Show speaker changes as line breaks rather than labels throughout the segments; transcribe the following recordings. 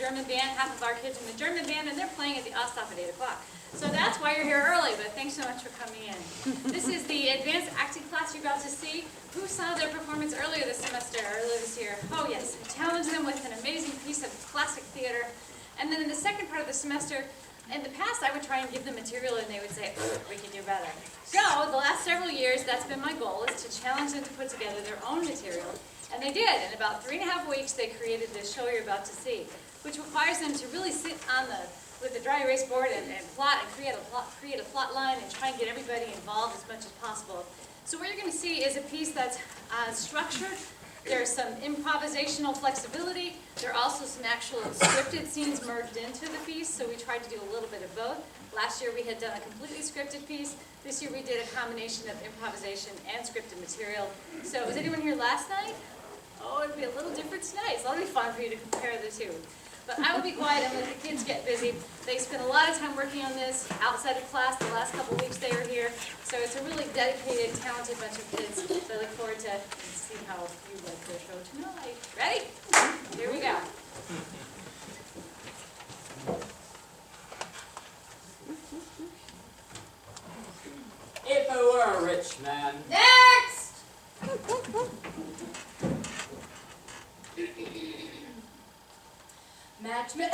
German band, half of our kids in the German band, and they're playing at the Osthoff at 8 o'clock. So that's why you're here early, but thanks so much for coming in. This is the advanced acting class you're about to see. Who saw their performance earlier this year? Oh yes, I challenged them with an amazing piece of classic theater. And then in the second part of the semester, in the past I would try and give them material and they would say, we can do better. So the last several years, that's been my goal, is to challenge them to put together their own material. And they did. In about 3.5 weeks, they created this show you're about to see, which requires them to really sit on with the dry erase board and plot and create a plot line and try and get everybody involved as much as possible. So what you're going to see is a piece that's structured. There's some improvisational flexibility. There are also some actual scripted scenes merged into the piece, so we tried to do a little bit of both. Last year we had done a completely scripted piece. This year we did a combination of improvisation and scripted material. So was anyone here last night? Oh, it'd be a little different tonight, so that'll be fun for you to compare the two. But I will be quiet and let the kids get busy. They spent a lot of time working on this outside of class. The last couple of weeks they were here. So it's a really dedicated, talented bunch of kids. So I look forward to seeing how you like their show tonight. Ready? Here we go.
If I were a rich man.
Next! Match me.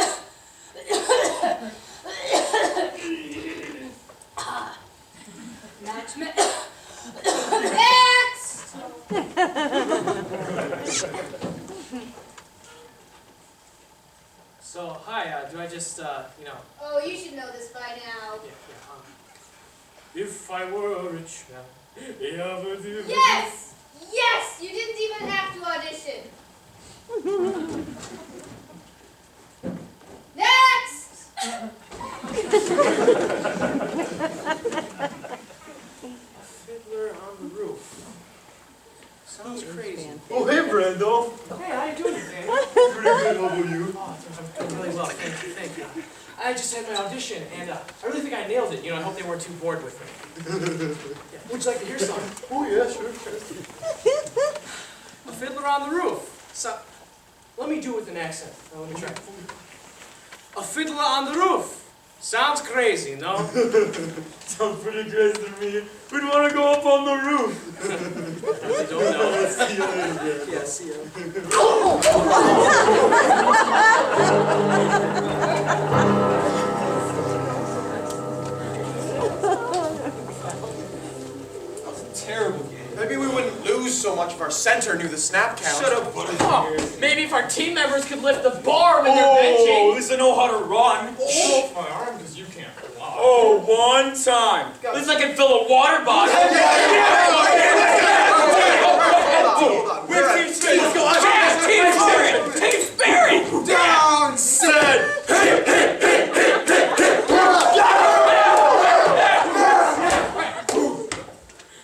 Match me. Next!
So, hi, do I just,
Oh, you should know this by now.
If I were a rich man,
Yes! Yes! You didn't even have to audition. Next!
Fiddler on the Roof. Sounds crazy.
Oh, hey, Brando.
Hey, how you doing, man?
Pretty good, how about you?
Oh, I'm really well, thank you. I just had my audition, and I really think I nailed it. I hope they weren't too bored with me. Yeah. Would you like to hear something?
Oh, yeah, sure.
A Fiddler on the Roof. So, let me do it with an accent. Now, let me try. A fiddler on the roof. Sounds crazy, no?
Sounds pretty crazy to me. We'd want to go up on the roof.
I really don't know.
See you later, Brando.
Yeah, see you.
Terrible game. Maybe we wouldn't lose so much if our center knew the snap count.
Shut up. Oh, maybe if our team members could lift the bar when they're benching.
At least I know how to run.
Oh, my arm, because you can't fly.
Oh, one time. At least I can fill a water bottle.
Hold on.
We're team spirit. Let's go. Team spirit. Team spirit.
Down, set.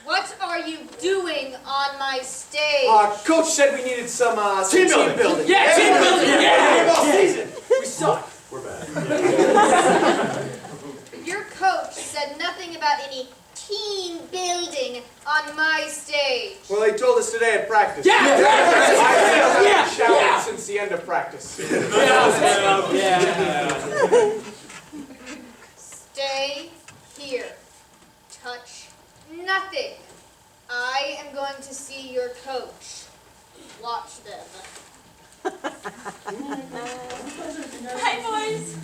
What are you doing on my stage?
Coach said we needed some team building.
Yeah, team building. Yeah.
All season.
We suck.
We're back.
Your coach said nothing about any team building on my stage.
Well, he told us today at practice.
Yeah.
I haven't
Yeah.
showered since the end of practice.
Yeah.
Stay here. Touch nothing. I am going to see your coach. Watch them.
Hi, boys.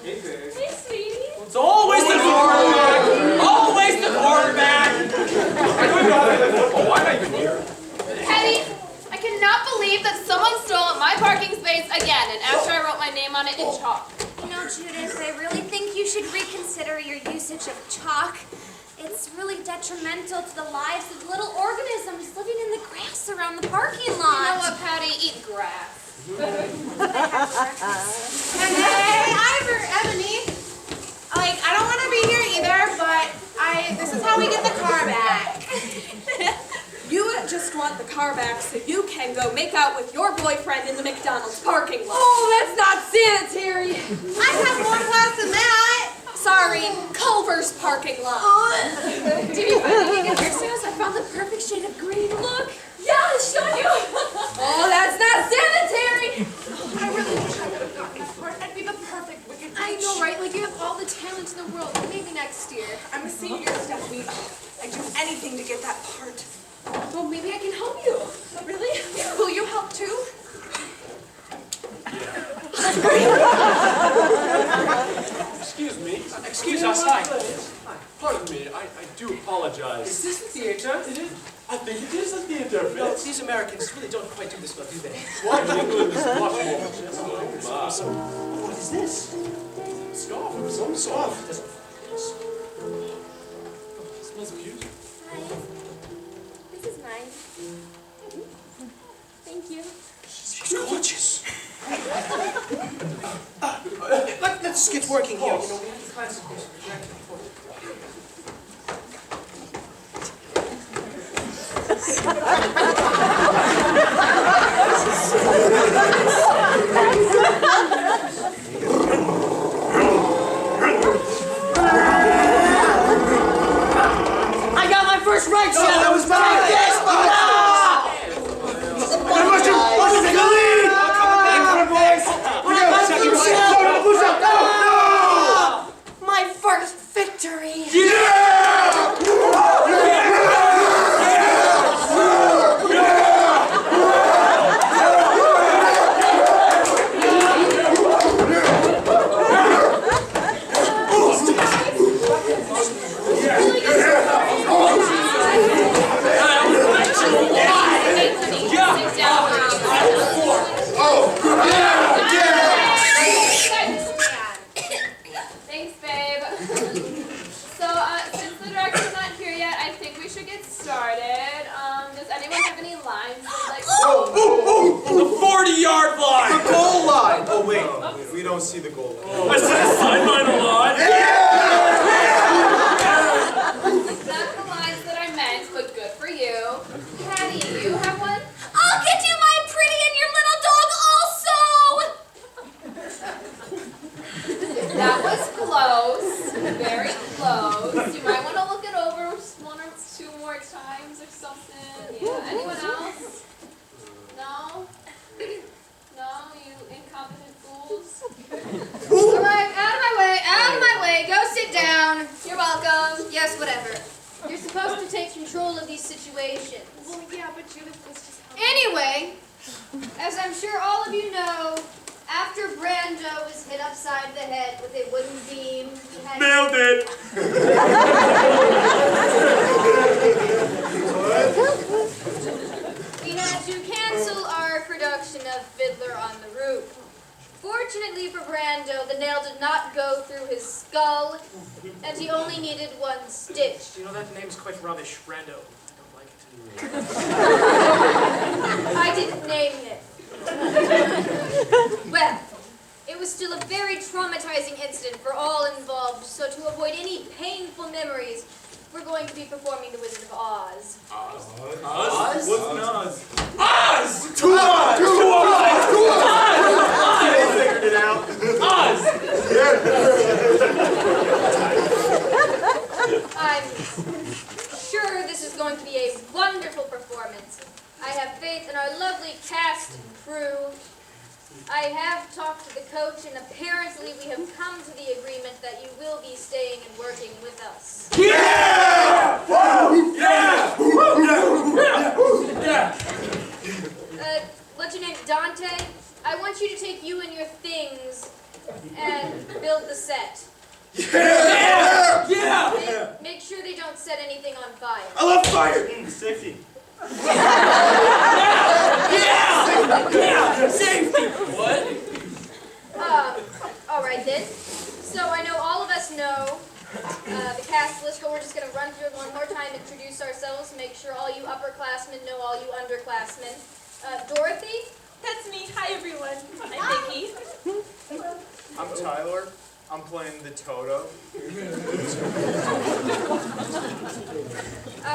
Hey, babe.
Hey, sweetie.
It's always the quarterback. Always the quarterback.
Why am I even here?
Teddy, I cannot believe that someone stole my parking space again, and after I wrote my name on it in chalk.
You know, Judith, I really think you should reconsider your usage of chalk. It's really detrimental to the lives of little organisms living in the grass around the parking lot.
You know what, Patty? Eat grass.
Hey, Ebony. Like, I don't want to be here either, but this is how we get the car back.
You just want the car back so you can go make out with your boyfriend in the McDonald's parking lot.
Oh, that's not sanitary. I have more class than that.
Sorry, Culver's parking lot.
Did you find any good hairstyles? I found the perfect shade of green. Look.
Yeah, I'll show you.
Oh, that's not sanitary.
I really wish I would have gotten
Excuse me.
Excuse us, hi.
Pardon me, I do apologize.
Is this the theater?
It is. I think it is a theater,
No,
Fitz.
these Americans really don't quite do this well, do they?
What? England is much more gentle.
What is this?
Scarf of some sort.
Doesn't
Smells cute.
Hi. This is mine. Thank you.
She's gorgeous. Let's get working here.
we have to find some place to project before.
I got my first right shot!
that was mine!
Take this! Ah!
I must take a lead!
When I got push up!
No!
My first victory!
Thanks, babe. So, since the director's not here yet, I think we should get started. Does anyone have any lines they'd like to...
The 40-yard line!
The goal line! Oh, wait. We don't see the goal line.
I said a sideline a lot.
Not the lines that I meant, but good for you. Patty, you have one?
I'll get you my pretty and your little dog also!
That was close. Very close. You might want to look it over one or two more times or something. Yeah. Anyone else? No? No? You incompetent fools?
All right, out of my way, out of my way. Go sit down.
You're welcome.
Yes, whatever. You're supposed to take control of these situations.
Well, yeah, but Judith was just...
Anyway, as I'm sure all of you know, after Brando was hit upside the head with a wooden beam, he had
Nailed it.
we had to cancel our production of Fiddler on the Roof. Fortunately for Brando, the nail did not go through his skull, and he only needed one stitch.
You know, that name's quite rubbish, Rando. I don't like it.
I didn't name it. Well, it was still a very traumatizing incident for all involved, so to avoid any painful memories, we're going to be performing The Wizard of Oz.
Oz? What's an Oz?
Oz!
Two odds!
They figured it out.
Oz!
I'm sure this is going to be a wonderful performance. I have faith in our lovely cast and crew. I have talked to the coach, and apparently we have come to the agreement that you will be staying and working with us.
Yeah!
What's your name, Dante? I want you to take you and your things and build the set.
Yeah!
Make sure they don't set anything on fire.
I love fire! Safety.
Yeah! Safety! What?
All right then. So I know all of us know the cast list, but we're just going to run through it one more time, introduce ourselves, make sure all you upperclassmen know all you underclassmen. Dorothy?
That's me. Hi, everyone. I'm Vicky.
I'm Tyler. I'm playing the Toto.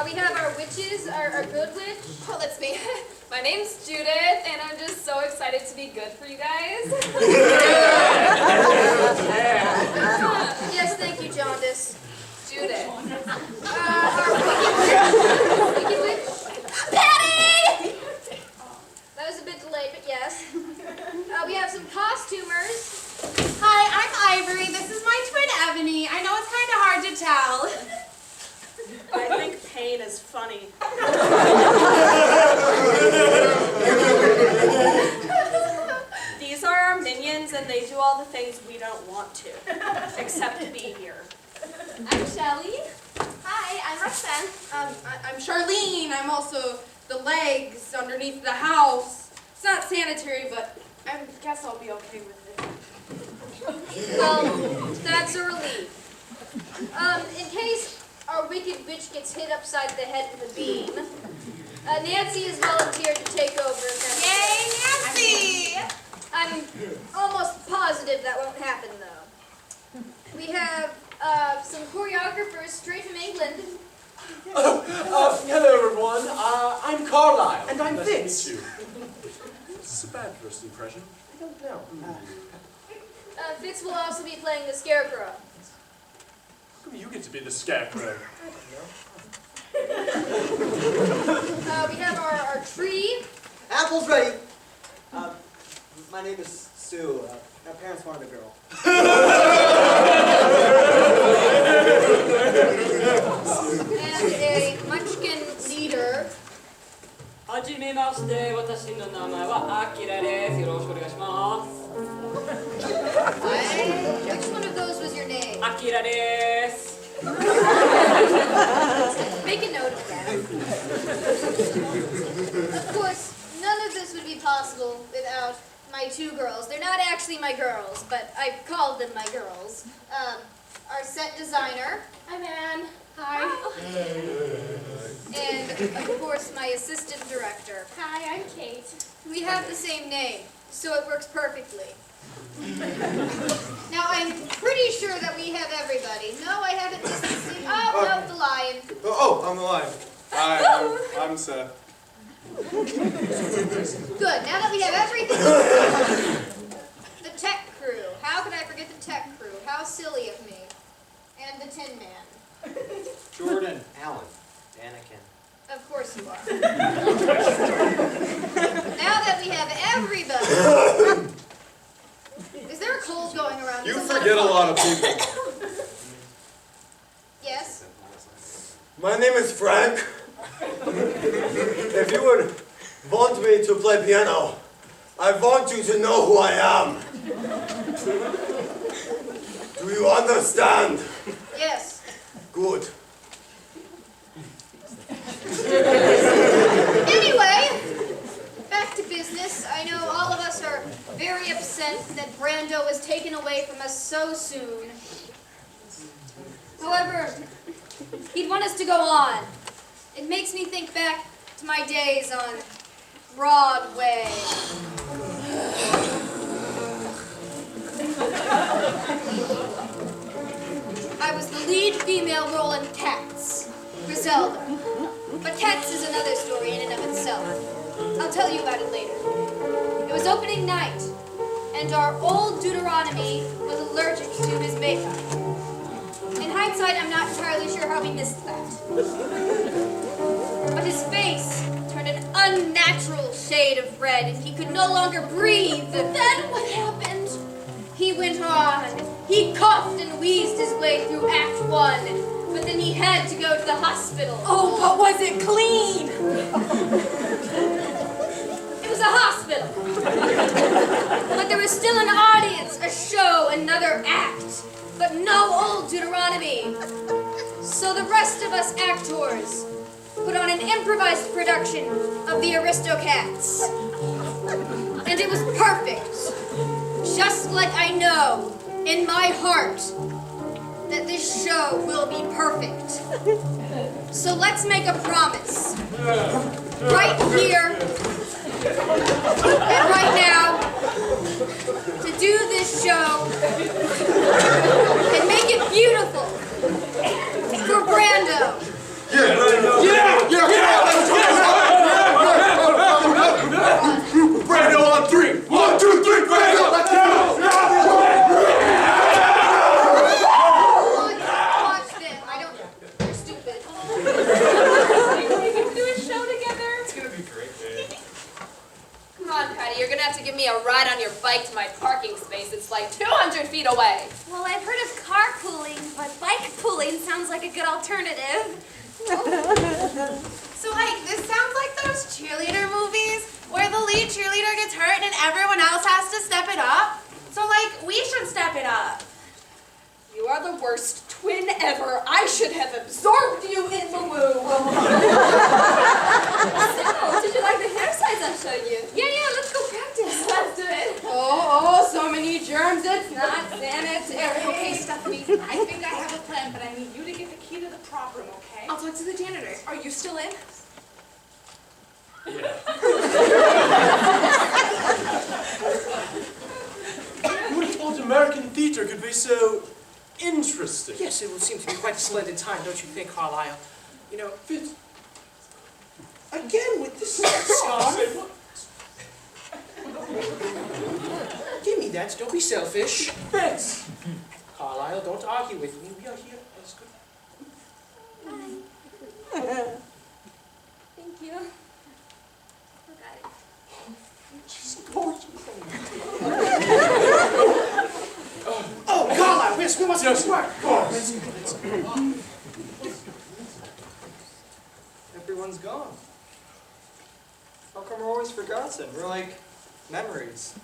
We have our witches, our good witch.
Oh, that's me. My name's Judith, and I'm just so excited to be good for you guys.
Yes, thank you, Jaundice.
Judith.
Our wicked witch.
Patty!
That was a bit delayed, but yes. We have some costumers.
Hi, I'm Ivory. This is my twin Ebony. I know it's kind of hard to tell.
I think pain is funny. These are our minions and they do all the things we don't want to, except be here.
I'm Shelly.
Hi, I'm Roxanne.
I'm Charlene. I'm also the legs underneath the house. It's not sanitary, but I guess I'll be okay with it.
Well, that's a relief. In case our wicked witch gets hit upside the head with a beam, Nancy has volunteered to take over.
Yay, Nancy!
I'm almost positive that won't happen, though. We have some choreographers straight from England.
Hello everyone. I'm Carlisle.
And I'm
Nice
Fitz.
to meet you.
This is a bad first impression.
I don't know.
Fitz will also be playing the Scarecrow.
How come you get to be the scarecrow?
We have our tree.
Apple's ready. My name is Sue. My parents wanted a girl.
And a munchkin leader.
はじめまして。私の名前はアキラです。よろしくお願いします。
Which one of those was your name?
アキラです。
Make a note of that. Of course, none of this would be possible without my two girls. They're not actually my girls, but I've called them my girls. Our set designer.
I'm Anne.
Hi. And, of course, my assistant director.
Hi, I'm Kate.
We have the same name, so it works perfectly. Now, I'm pretty sure that we have everybody. No, I haven't missed a single... Oh, no, the lion.
Oh, I'm the lion. Hi, I'm Seth.
Good, now that we have everything... The tech crew. How could I forget the tech crew? How silly of me. And the Tin Man.
Jordan. Alan. Anakin.
Of course you are. Now that we have everybody... Is there a cold going around?
You
Is it
forget a lot of people.
Yes?
My name is Frank. If you would want me to play piano, I want you to know who I am. Do you understand?
Yes.
Good.
Anyway, back to business. I know all of us are very upset that Brando was taken away from us so soon. However, he'd want us to go on. It makes me think back to my days on Broadway. I was the lead female role in Cats, Griselda. But Cats is another story in and of itself. I'll tell you about it later. It was opening night, and our old Deuteronomy was allergic to his makeup. In hindsight, I'm not entirely sure how we missed that. But his face turned an unnatural shade of red, and he could no longer breathe. Then what happened? He went on. He coughed and wheezed his way through Act 1, but then he had to go to the hospital.
Oh, but was it clean?
It was a hospital. But there was still an audience, a show, another act. But no old Deuteronomy. So the rest of us actors put on an improvised production of the Aristocats. And it was perfect. Just like I know in my heart that this show will be perfect. So let's make a promise. Right here and right now to do this show and make it beautiful for Brando.
Brando on 3. 1, 2, 3, Brando, let's go!
Watch them. I don't... They're stupid.
We can do a show together.
It's gonna be great, babe.
Come on, Patty, you're gonna have to give me a ride on your bike to my parking space. It's like 200 feet away.
Well, I've heard of carpooling, but bike pooling sounds like a good alternative.
So, like, this sounds like those cheerleader movies where the lead cheerleader gets hurt and everyone else has to step it up.
So, like, we should step it up. You are the worst twin ever. I should have absorbed you in the womb.
So, did you like the hair size I showed you?
Yeah, let's go practice. Let's do it.
Oh, so many germs, it's not sanitary.
Okay, Stephanie, I think I have a plan, but I need you to get the key to the prop room, okay?
I'll talk to the janitor. Are you still in?
You would have thought American theater could be so interesting.
Yes, it would seem to be quite a splendid time, don't you think, Carlisle? You know,
Fitz, again with this scarf.
give me that. Don't be selfish.
Fitz!
Carlisle, don't argue with me. We are here as good.
Thank you. Forgot it.
Oh, Carlisle, yes, we must work.
Of course.
Everyone's gone. How come we're always forgotten? We're like memories.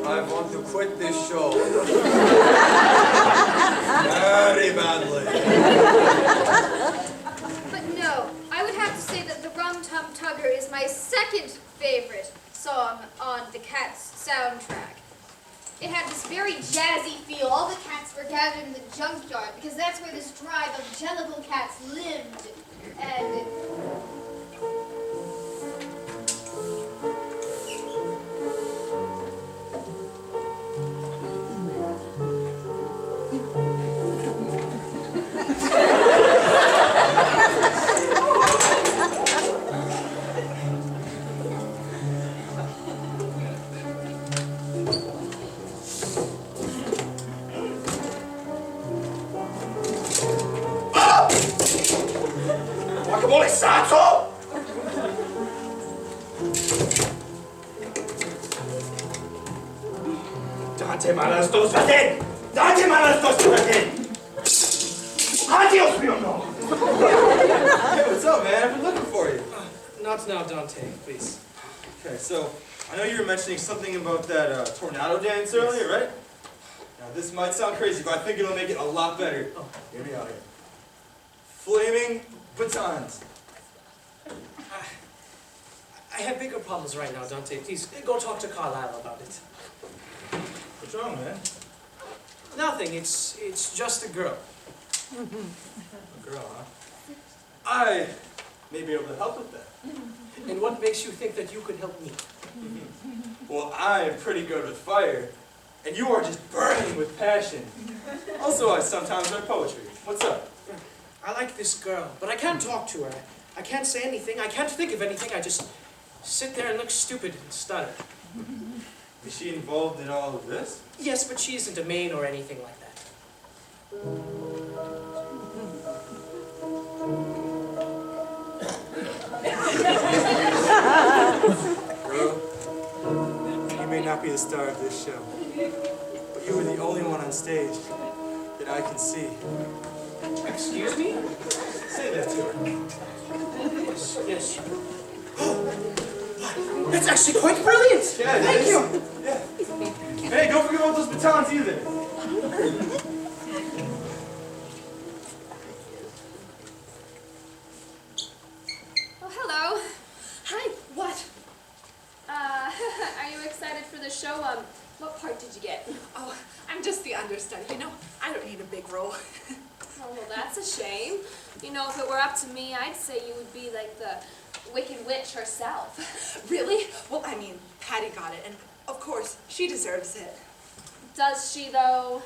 I want to quit this show. Very badly.
But no, I would have to say that the Rum Tum Tugger is my second favorite song on the Cats soundtrack. It had this very jazzy feel. All the cats were gathered in the junkyard because that's where this tribe of Jellicle cats lived. And
Guacamole Sato! Date mal las dos verden! Date mal las dos verden! Adios, mio no!
Hey, what's up, man? I've been looking for you.
Not now, Dante, please.
Okay, so I know you were mentioning something about that tornado dance earlier, right? Now this might sound crazy, but I think it'll make it a lot better.
Oh.
Hear me out here. Flaming batons.
I have bigger problems right now, Dante. Please, go talk to Carlisle about it.
What's wrong, man?
Nothing. It's just a girl.
A girl, huh? I may be able to help with that.
And what makes you think that you could help me?
Well, I am pretty good with fire, and you are just burning with passion. Also, I sometimes write poetry. What's up?
I like this girl, but I can't talk to her. I can't say anything. I can't think of anything. I just sit there and look stupid and stutter.
Is she involved in all of this?
Yes, but she isn't a maid or anything like that.
Girl, you may not be the star of this show, but you are the only one on stage that I can see.
Excuse me?
Say that to her.
Yes, yes. That's actually quite brilliant!
Yeah, it
Thank
is.
you!
Yeah. Hey, don't forget about those batons either.
Oh, hello.
Hi, what?
Are you excited for the show? What part did you get?
Oh, I'm just the understudy. You know, I don't need a big role.
Oh, well, that's a shame. You know, if it were up to me, I'd say you would be like the Wicked Witch herself.
Really? Well, I mean, Patty got it, and of course, she deserves it.
Does she, though?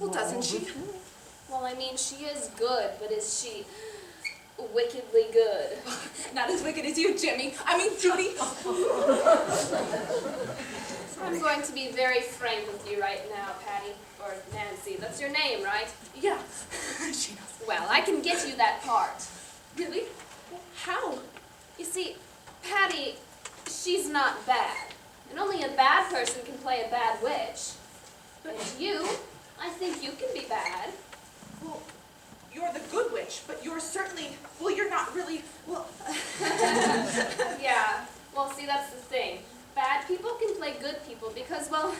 Well, doesn't she?
Well, I mean, she is good, but is she wickedly good?
Not as wicked as you, Jimmy. I mean, Judy.
I'm going to be very frank with you right now, Patty. Or Nancy. That's your name, right?
Yeah. She knows.
Well, I can get you that part.
Really? How?
You see, Patty, she's not bad. And only a bad person can play a bad witch. And you, I think you can be bad.
you're certainly, well, you're not really, well...
Yeah, well, see, that's the thing. Bad people can play good people because, well,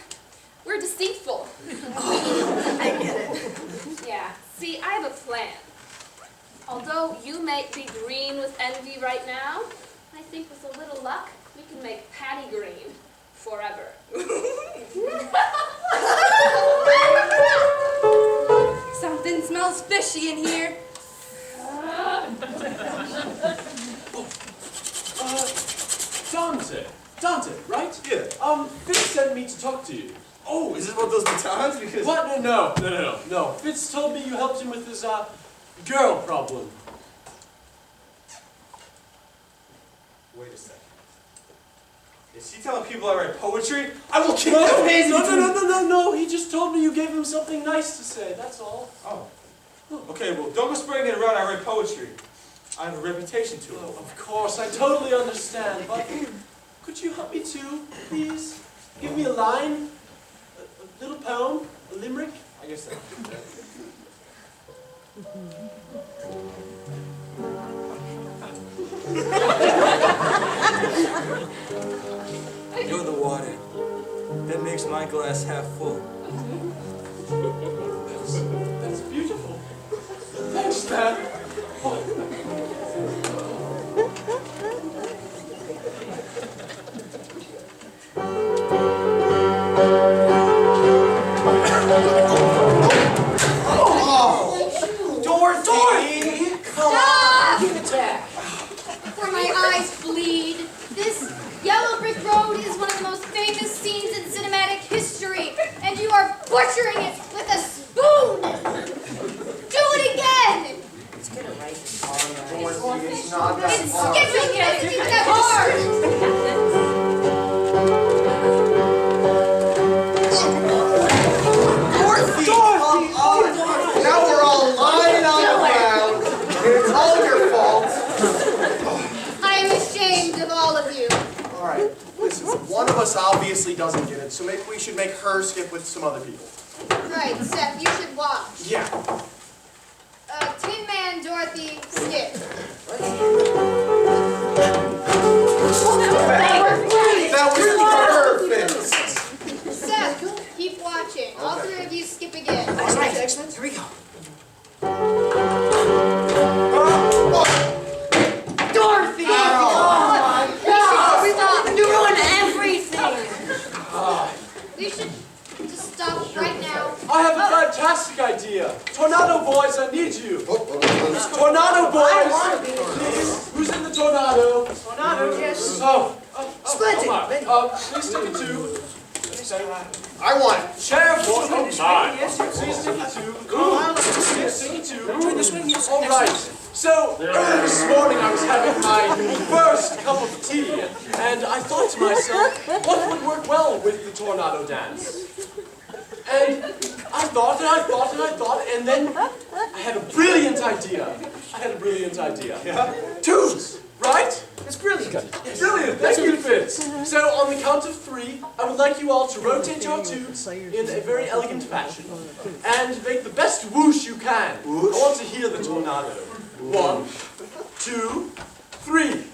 we're deceitful.
I get it.
Yeah, see, I have a plan. Although you may be green with envy right now, I think with a little luck, we can make Patty green forever.
Something smells fishy in here.
Dante, right?
Yeah.
Fitz sent me to talk to you.
Oh, is this about those batons? Because...
What? No. Fitz told me you helped him with his, girl problem.
Wait a second. Is he telling people I write poetry? I will kick the pants.
No. He just told me you gave him something nice to say, that's all.
Oh. Okay, well, don't go spreading it around I write poetry. I have a reputation to uphold.
Of course, I totally understand, but could you help me too, please? Give me a line, a little poem, a limerick?
I guess that. You're the water that makes my glass half full.
That's beautiful. Thanks, man.
Dorothy!
Stop! For my eyes bleed. This yellow brick road is one of the most famous scenes in cinematic history, and you are butchering it with a spoon! Do it again!
Dorothy, it's not that
It's
hard.
skipping it! It's that hard!
Dorothy! Come on! Now we're all lying on the ground. It's all your fault.
I am ashamed of all of you.
All right, listen, one of us obviously doesn't get it, so maybe we should make her skip with some other people.
Right, Seth, you should watch.
Yeah.
Tin Man, Dorothy, skip.
That was perfect.
Seth, keep watching. All three of you skip again.
Excellent. Here we go.
Dorothy! Stop!
You ruined everything!
We should just stop right now.
I have a fantastic idea. Tornado boys, I need you. Tornado boys, please. Who's in the tornado?
Tornado, yes.
Splendid. Please take a tube.
I want it.
Chair boy. Oh my. Please take a tube. Please take a tube. All right. So early this morning I was having my first cup of tea, and I thought to myself, what would work well with the tornado dance? And I thought, and then I had a brilliant idea. Yeah? Tubes, right?
It's brilliant.
Brilliant, thank you, Fitz. So on the count of 3, I would like you all to rotate your tubes in a very elegant fashion and make the best whoosh you can. I want to hear the tornado. 1, 2, 3.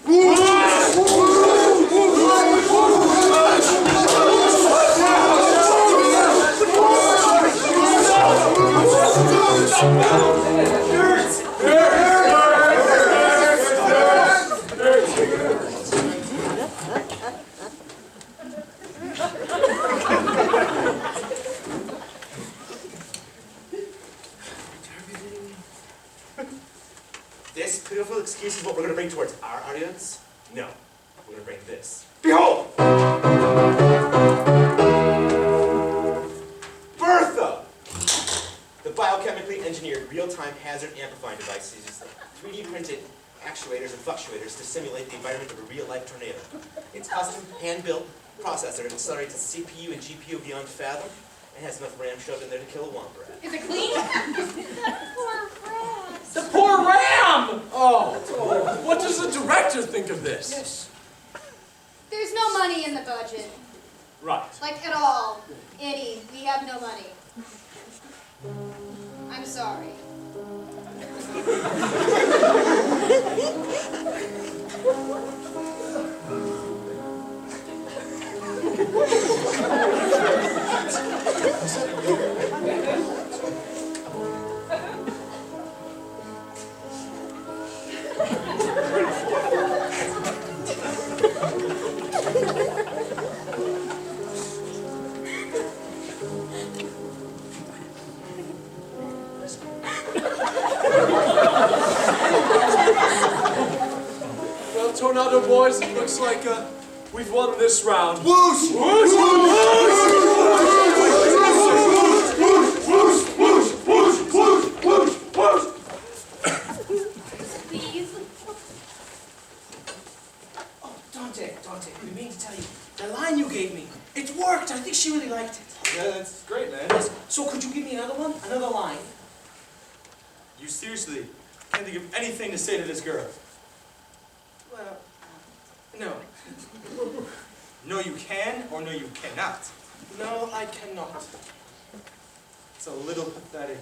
This pitiful excuse is what we're going to bring towards our audience? No. We're going to bring this. Behold! Bertha! The biochemically engineered real-time hazard amplifying device uses 3D printed actuators and fluctuators to simulate the environment of a real-life tornado. Its custom, hand-built processor accelerates its CPU and GPU beyond fathom and has enough RAM shoved in there to kill a womp rat.
Is it clean?
The poor ram! Oh, what does the director think of this?
There's no money in the budget.
Right.
Like, at all. Any. We have no money. I'm sorry.
Tornado boys, it looks like we've won this round.
Whoosh!
Whoosh!
Please.
Oh, Dante, we mean to tell you, the line you gave me, it worked. I think she really liked it.
Yeah, that's great, man.
Yes. So could you give me another one? Another line?
You seriously can't think of anything to say to this girl?
Well, no.
No, you can, or no, you cannot.
No, I cannot.
It's a little pathetic.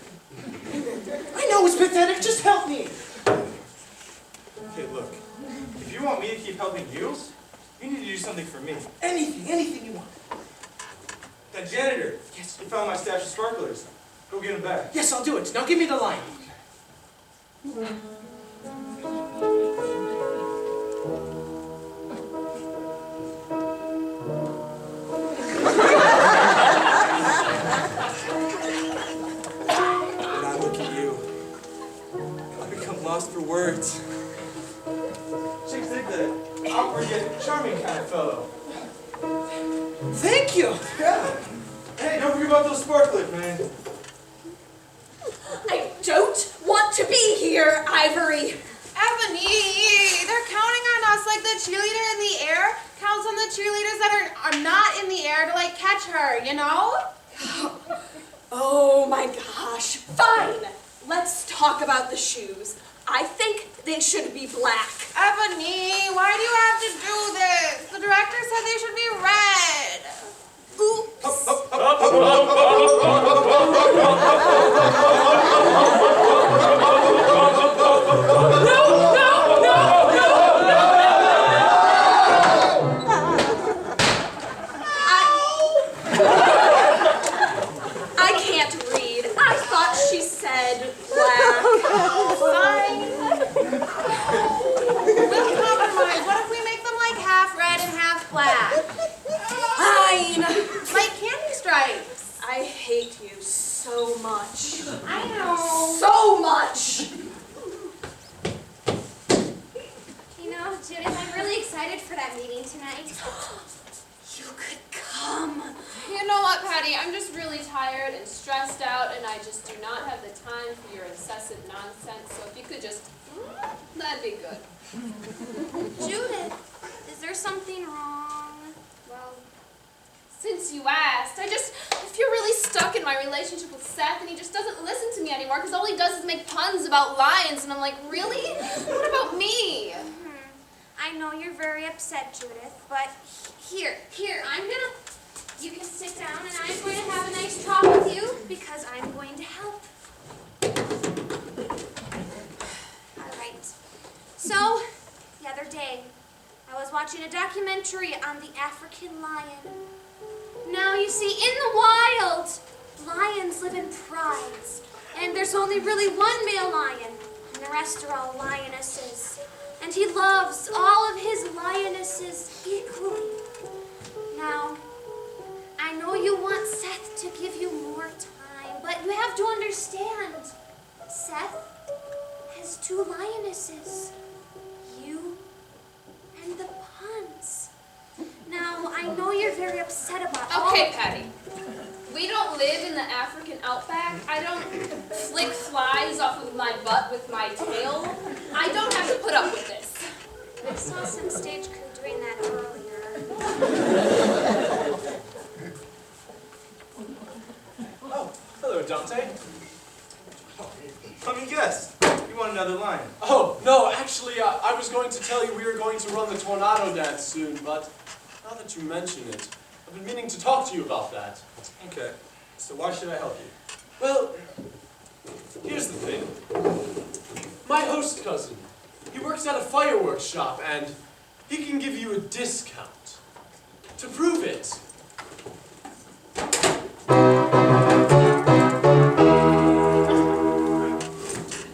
I know it's pathetic. Just help me.
Okay, look. If you want me to keep helping you, you need to do something for me.
Anything you want.
That janitor.
Yes.
He found my stash of sparklers. Go get him back.
Yes, I'll do it. Now give me the line.
When I look at you, I become lost for words. Chicks dig that awkward yet charming kind of fellow.
Thank you.
Yeah. Hey, don't forget about those sparklers, man.
I don't want to be here, Ivory.
Ebony, they're counting on us like the cheerleader in the air counts on the cheerleaders that are not in the air to like catch her, you know?
Oh my gosh. Fine. Let's talk about the shoes. I think they should be black.
Ebony, why do you have to do this? The director said they should be red.
Oops. I can't read. I thought she said black.
Fine. We'll compromise. What if we make them like half red and half black?
Fine.
Like candy stripes.
I hate you so much.
I know.
So much.
You know, Judith, I'm really excited for that meeting tonight.
You could come.
You know what, Patty? I'm just really tired and stressed out, and I just do not have the time for your incessant nonsense. So if you could just, that'd be good.
Judith, is there something wrong?
Well, since you asked, I feel really stuck in my relationship with Seth, and he just doesn't listen to me anymore because all he does is make puns about lions, and I'm like, really? What about me?
I know you're very upset, Judith, but here, you can sit down and I'm going to have a nice talk with you because I'm going to help. All right. So, the other day, I was watching a documentary on the African lion. Now, you see, in the wild, lions live in prides, and there's only really one male lion, and the rest are all lionesses. And he loves all of his lionesses equally. Now, I know you want Seth to give you more time, but you have to understand, Seth has two lionesses, you and the puns. Now, I know you're very upset about all
Okay, Patty. We don't live in the African outback. I don't flick flies off of my butt with my tail. I don't have to put up with this.
I saw some stage crew doing that earlier.
Oh, hello, Dante. Let me guess. You want another line?
Oh, no, actually, I was going to tell you we were going to run the tornado dance soon, but now that you mention it, I've been meaning to talk to you about that.
Okay. So why should I help you?
Well, here's the thing. My host cousin, he works at a fireworks shop, and he can give you a discount. To prove it,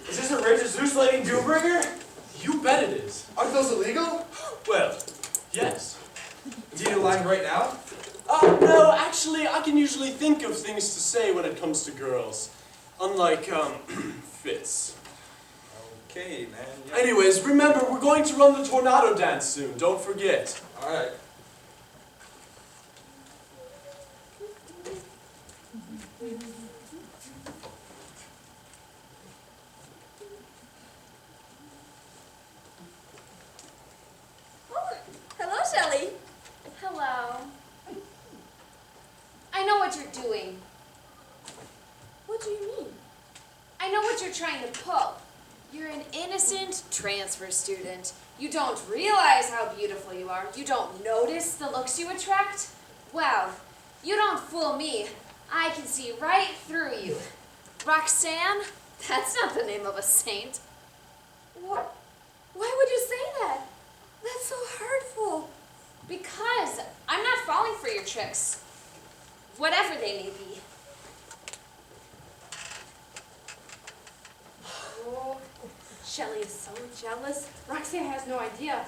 Is this a Rage Zeus Lighting Doombringer?
you bet it is.
Aren't those illegal?
Well, yes.
Do you need a line right now?
No, actually, I can usually think of things to say when it comes to girls. Unlike, Fitz.
okay, man. Yeah.
Anyways, remember, we're going to run the tornado dance soon. Don't forget.
All right.
Oh, hello, Shelley. Hello. I know what you're doing. What do you mean? I know what you're trying to pull. You're an innocent transfer student. You don't realize how beautiful you are. You don't notice the looks you attract. Well, you don't fool me. I can see right through you. Roxanne? That's not the name of a saint. What? Why would you say that? That's so hurtful. Because I'm not falling for your tricks. Whatever they may be.
Oh, Shelly is so jealous. Roxanne has no idea.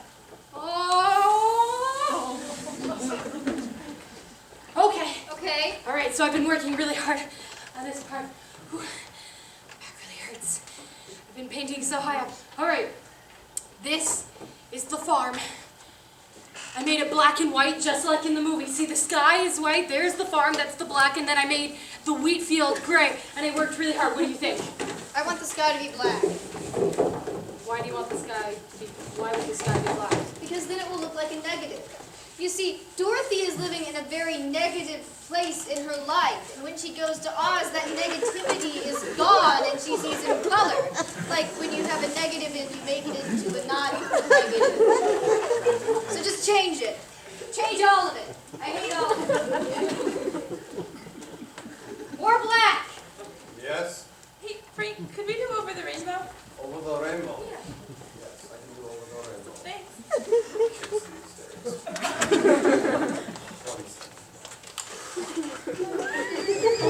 Oh! Okay. All right, so I've been working really hard on this part. Whew. Back really hurts. I've been painting so high up. All right, this is the farm. I made it black and white, just like in the movie. See, the sky is white, there's the farm, that's the black, and then I made the wheat field gray, and I worked really hard. What do you think?
I want the sky to be black.
Why do you want the sky to be, why would the sky be black?
Because then it will look like a negative. You see, Dorothy is living in a very negative place in her life, and when she goes to Oz, that negativity is gone, and she sees in color. Like when you have a negative and you make it into a non-negative. So just change it. Change all of it. I hate all of it. More black.
Yes.
Hey, Frank, could we do Over the Rainbow?
Over the rainbow.
Yeah.
Yes, I can do over the rainbow.
Thanks.
Kids these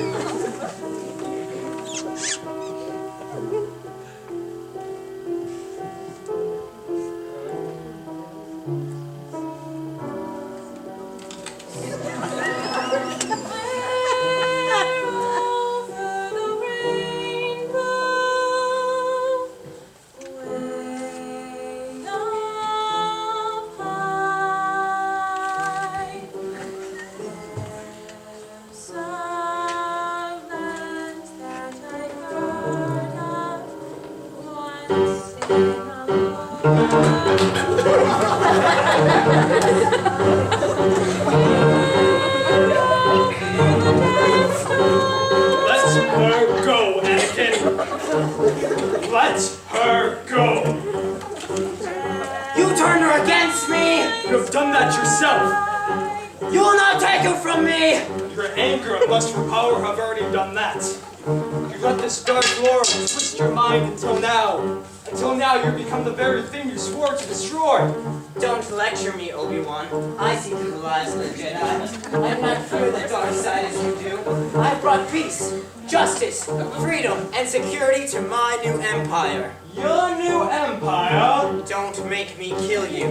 Let her go, Anakin! Let her go!
You turned her against me!
You have done that yourself!
You will not take her from me!
Your anger and lust for power have already done that. You let this dark lore twist your mind until now. Until now, you've become the very thing you swore to destroy.
Don't lecture me, Obi-Wan. I see through the lies of the Jedi. I do not fear the dark side as you do. I have brought peace, justice, freedom, and security to my new empire.
Your new empire?
Don't make me kill you.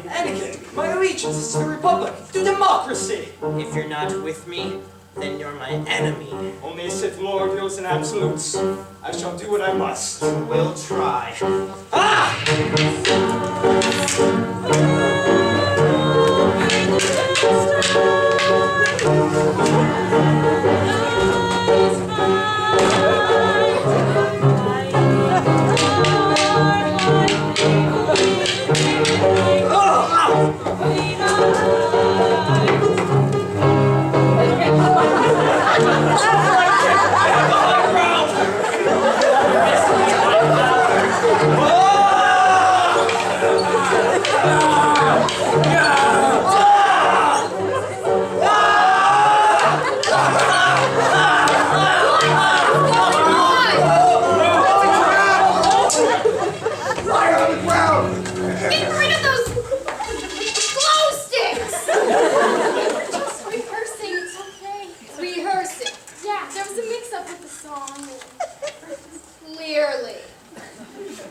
Anakin, my allegiance is to the Republic, to democracy.
If you're not with me, then you're my enemy.
Only a Sith Lord knows in absolutes. I shall do what I must.
We'll try. Ah!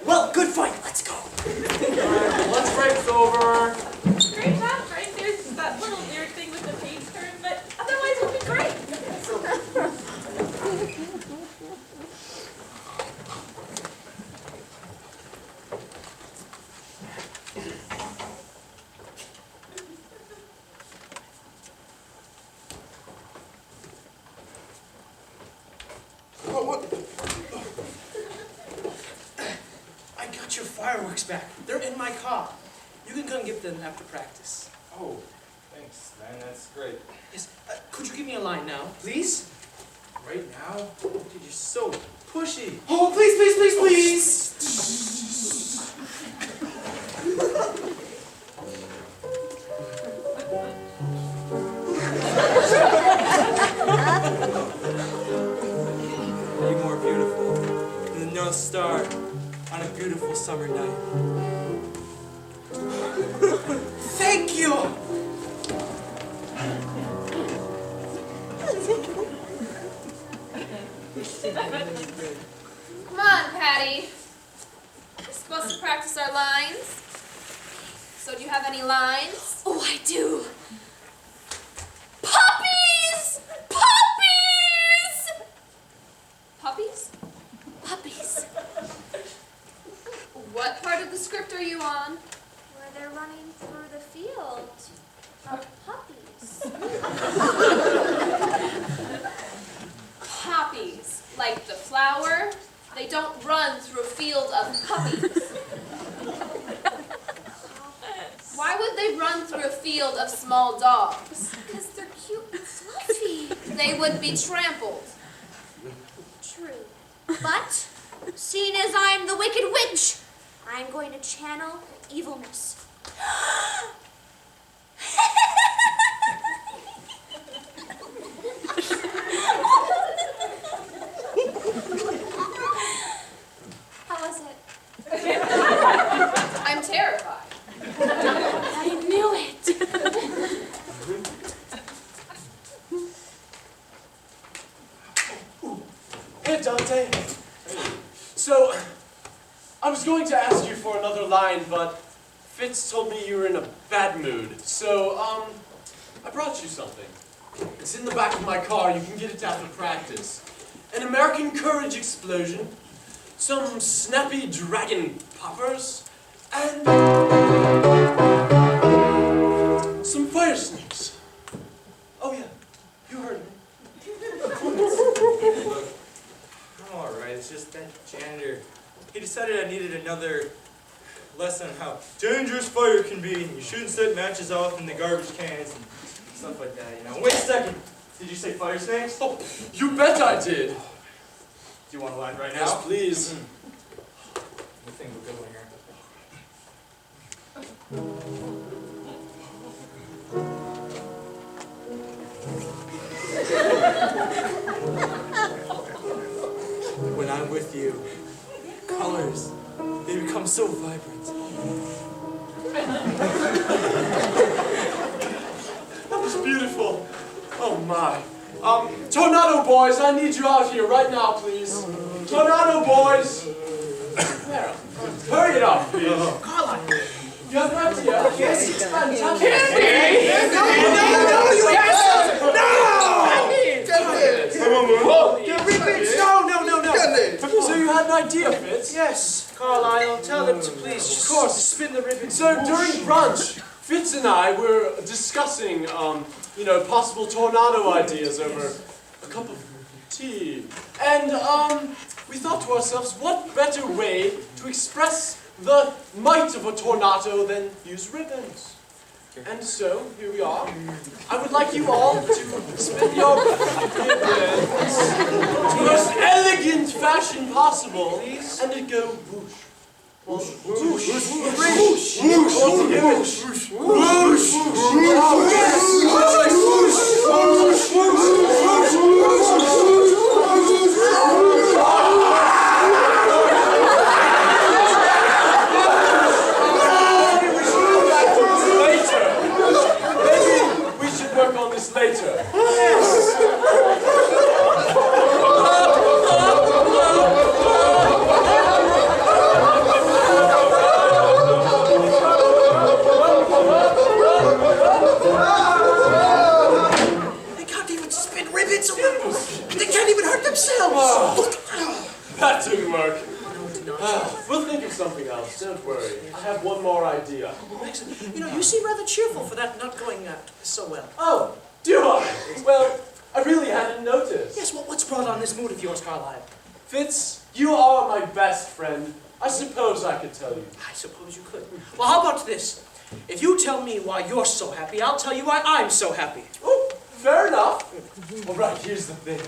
Well, good fight. Let's go.
Lunch break's over.
Great job, Frank. There's that little weird thing with the page turn, but otherwise it'll be great.
got your fireworks back. They're in my car. You can come get them after practice.
Oh, thanks, man. That's great.
Yes, could you give me a line now, please?
Right now? Dude, you're so pushy.
Oh, please, please, please, please!
Are you more beautiful than the North Star on a beautiful summer night?
Thank you!
Come on, Patty. We're supposed to practice our lines. So do you have any lines?
Oh, I do. Puppies! Puppies!
Puppies?
Puppies.
What part of the script are you on?
Where they're running through the field of puppies.
Poppies. Like the flower? They don't run through a field of puppies. Why would they run through a field of small dogs?
Because they're cute and fluffy.
They would be trampled.
True. But, seeing as I'm the Wicked Witch, I'm going to channel evilness. How was it?
I'm terrified.
I knew it.
Hey, Dante. So, I was going to ask you for another line, but Fitz told me you were in a bad mood. So, I brought you something. It's in the back of my car. You can get it after practice. An American courage explosion, some snappy dragon poppers, and some fire snakes. Oh yeah, you heard me.
Look, I'm alright. It's just that janitor. He decided I needed another lesson on how dangerous fire can be, and you shouldn't set matches off in the garbage cans and stuff like that, you know. Wait a second. Did you say fire snakes?
Oh, you bet I did.
Do you want a line right now?
Yes, please.
I think we'll go in here. When I'm with you, colors, they become so vibrant.
That was beautiful. Oh my. Tornado boys, I need you out here right now, please. Tornado boys. There. Hurry it up, please.
Carla!
You have an idea?
Yes, it's fantastic.
Candy!
No, you
No! So you had an idea, Fitz?
Yes, Carlisle, tell them to please, of course, spin the ribbon.
So during brunch, Fitz and I were discussing, possible tornado ideas over a cup of tea. And, we thought to ourselves, what better way to express the might of a tornado than use ribbons? And so, here we are. I would like you all to spin your ribbons in the most elegant fashion possible, and it go whoosh. Whoosh, whoosh, whoosh, whoosh, whoosh, whoosh, work on this later.
They can't even spin ribbons. They can't even hurt themselves.
That didn't work. We'll think of something else, don't worry. I have one more idea.
Excellent. You seem rather cheerful for that not going so well.
Oh, do I? Well, I really hadn't noticed.
Yes, what's brought on this mood of yours, Carlisle?
Fitz, you are my best friend, I suppose I could tell you.
I suppose you could. Well, how about this? If you tell me why you're so happy, I'll tell you why I'm so happy.
Oh, fair enough. All right, here's the thing.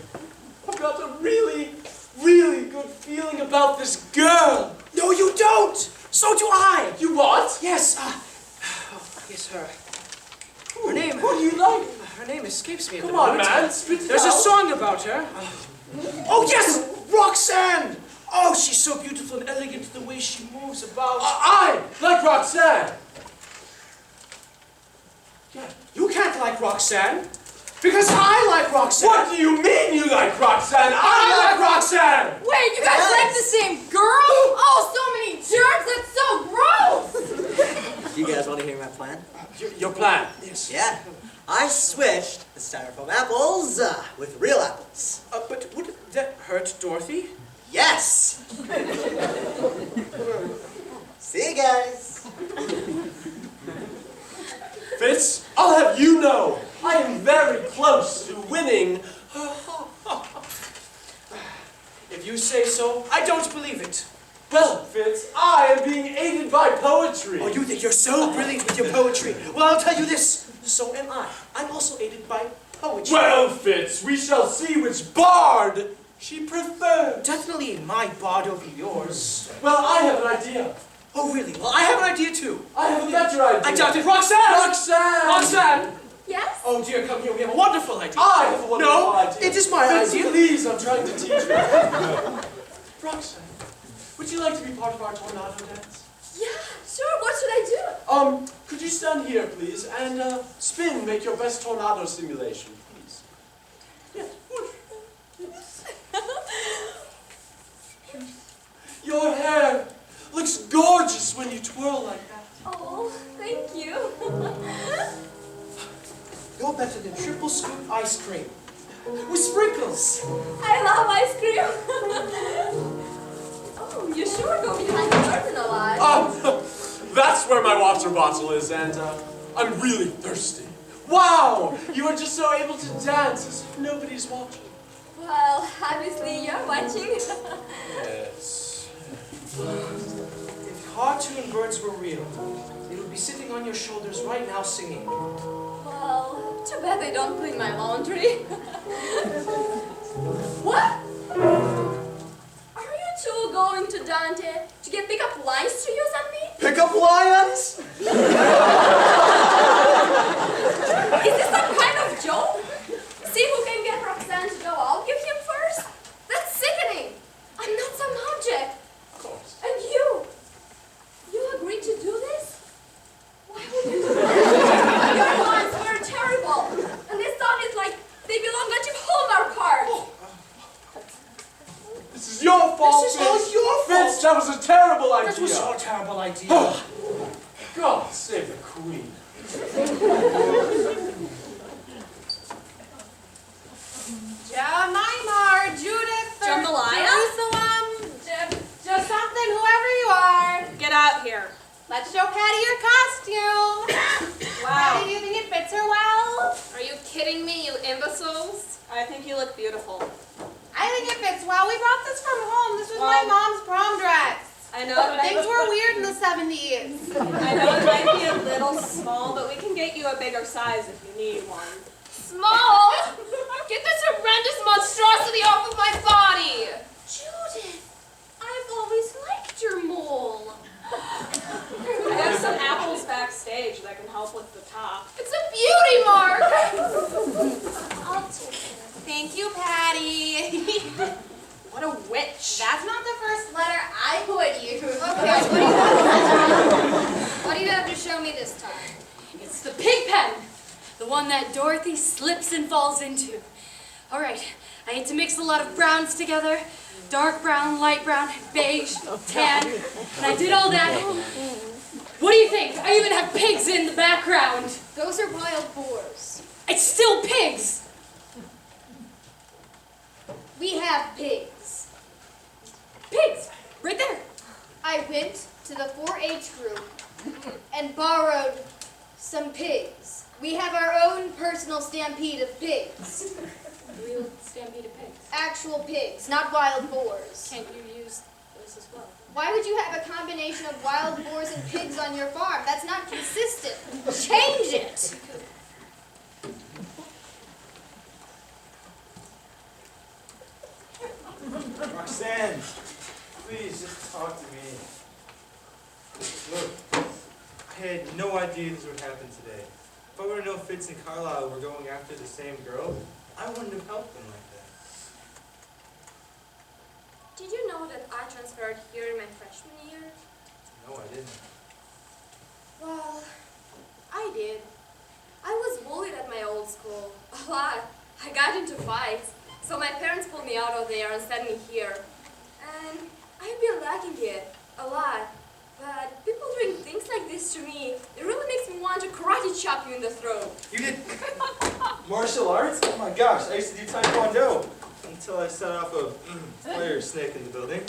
I've got a really, really good feeling about this girl.
No, you don't! So do I!
You what?
Yes, yes, her. Her name...
Who do you like?
Her name escapes me at the
Come on,
moment.
man, spit it
There's a
out.
song about her. Oh, yes! Roxanne! Oh, she's so beautiful and elegant the way she moves about.
I like Roxanne.
Yeah, you can't like Roxanne. Because I like Roxanne.
What do you mean you like Roxanne? I like Roxanne.
Wait, you guys like the same girl? Oh, so many germs, that's so gross!
You guys want to hear my plan?
Your plan?
Yes.
Yeah. I switched the styrofoam apples with real apples.
But would that hurt Dorothy?
Yes! See you guys.
Fitz, I'll have you know, I am very close to winning.
If you say so, I don't believe it.
Well, Fitz, I am being aided by poetry.
Oh, you think you're so brilliant with your poetry. Well, I'll tell you this. So am I. I'm also aided by poetry.
Well, Fitz, we shall see which bard she prefers.
Definitely my bard over yours.
Well, I have an idea.
Oh, really? Well, I have an idea, too.
I have a better idea.
I doubt it. Roxanne!
Roxanne!
Roxanne!
Yes?
Oh, dear, come here. We have a wonderful idea.
I have a wonderful idea.
No, it is my
Fitz,
idea.
please, I'm trying to teach you. Roxanne, would you like to be part of our tornado dance?
Yeah, sure. What should I do?
Could you stand here, please, and spin, make your best tornado simulation, please. Yes, push. Yes. Your hair looks gorgeous when you twirl like that.
Oh, thank you.
You're better than triple scoop ice cream. With sprinkles.
I love ice cream. Oh, you sure go behind the curtain a lot.
That's where my water bottle is, and I'm really thirsty. Wow! You are just so able to dance as if nobody's watching.
Well, obviously you're watching.
Yes.
If cartoon birds were real, they would be sitting on your shoulders right now singing.
Well, too bad they don't clean my laundry. What? Are you two going to Dante to get pickup lines to use on me?
Pick up lions?
Is this some kind of joke? See who can get Roxanne to go. I'll give him first. That's sickening. I'm not some object.
Of course.
And you agreed to do this? Why would you do that? Your lines were terrible. And this sounded like they belonged on your Hallmark card.
This is your fault,
This is all
Fitz.
your fault.
Fitz, that was a terrible idea.
That was your terrible idea.
God save the Queen.
Jemima, Judith,
Jambalaya?
Jerusalem, just something, whoever you are.
Get out here.
Let's show Patty your costume.
Wow.
Patty, do you think it fits her well?
Are you kidding me, you imbeciles?
I think you look beautiful.
I think it fits well. We brought this from home. This was my mom's prom dress.
I know, but
Things were weird in the 70s.
I know it might be a little small, but we can get you a bigger size if you need one.
Small? Get this horrendous monstrosity off of my body!
Judith, I've always liked your mole.
I have some apples backstage that can help with the top.
It's a beauty mark!
I'll take it.
Thank you, Patty.
What a witch.
That's not the first letter I would use.
Okay, what do you have to show me this time?
It's the pig pen. The one that Dorothy slips and falls into. All right, I need to mix a lot of browns together. Dark brown, light brown, beige, tan. And I did all that. What do you think? I even have pigs in the background.
Those are wild boars.
It's still pigs.
We have pigs.
Pigs, right there.
I went to the 4-H group and borrowed some pigs. We have our own personal stampede of pigs.
Real stampede of pigs.
Actual pigs, not wild boars.
Can't you use those as well?
Why would you have a combination of wild boars and pigs on your farm? That's not consistent. Change it!
Roxanne, please just talk to me. Look, I had no idea this would happen today. If I would have known Fitz and Carlisle were going after the same girl, I wouldn't have helped them like that.
Did you know that I transferred here in my freshman year?
No, I didn't.
Well, I did. I was bullied at my old school. A lot. I got into fights. So my parents pulled me out of there and sent me here. And I've been lacking it a lot. But people doing things like this to me, it really makes me want to karate chop you in the throat.
You did martial arts? Oh my gosh, I used to do Taekwondo. Until I set off a fire snake in the building.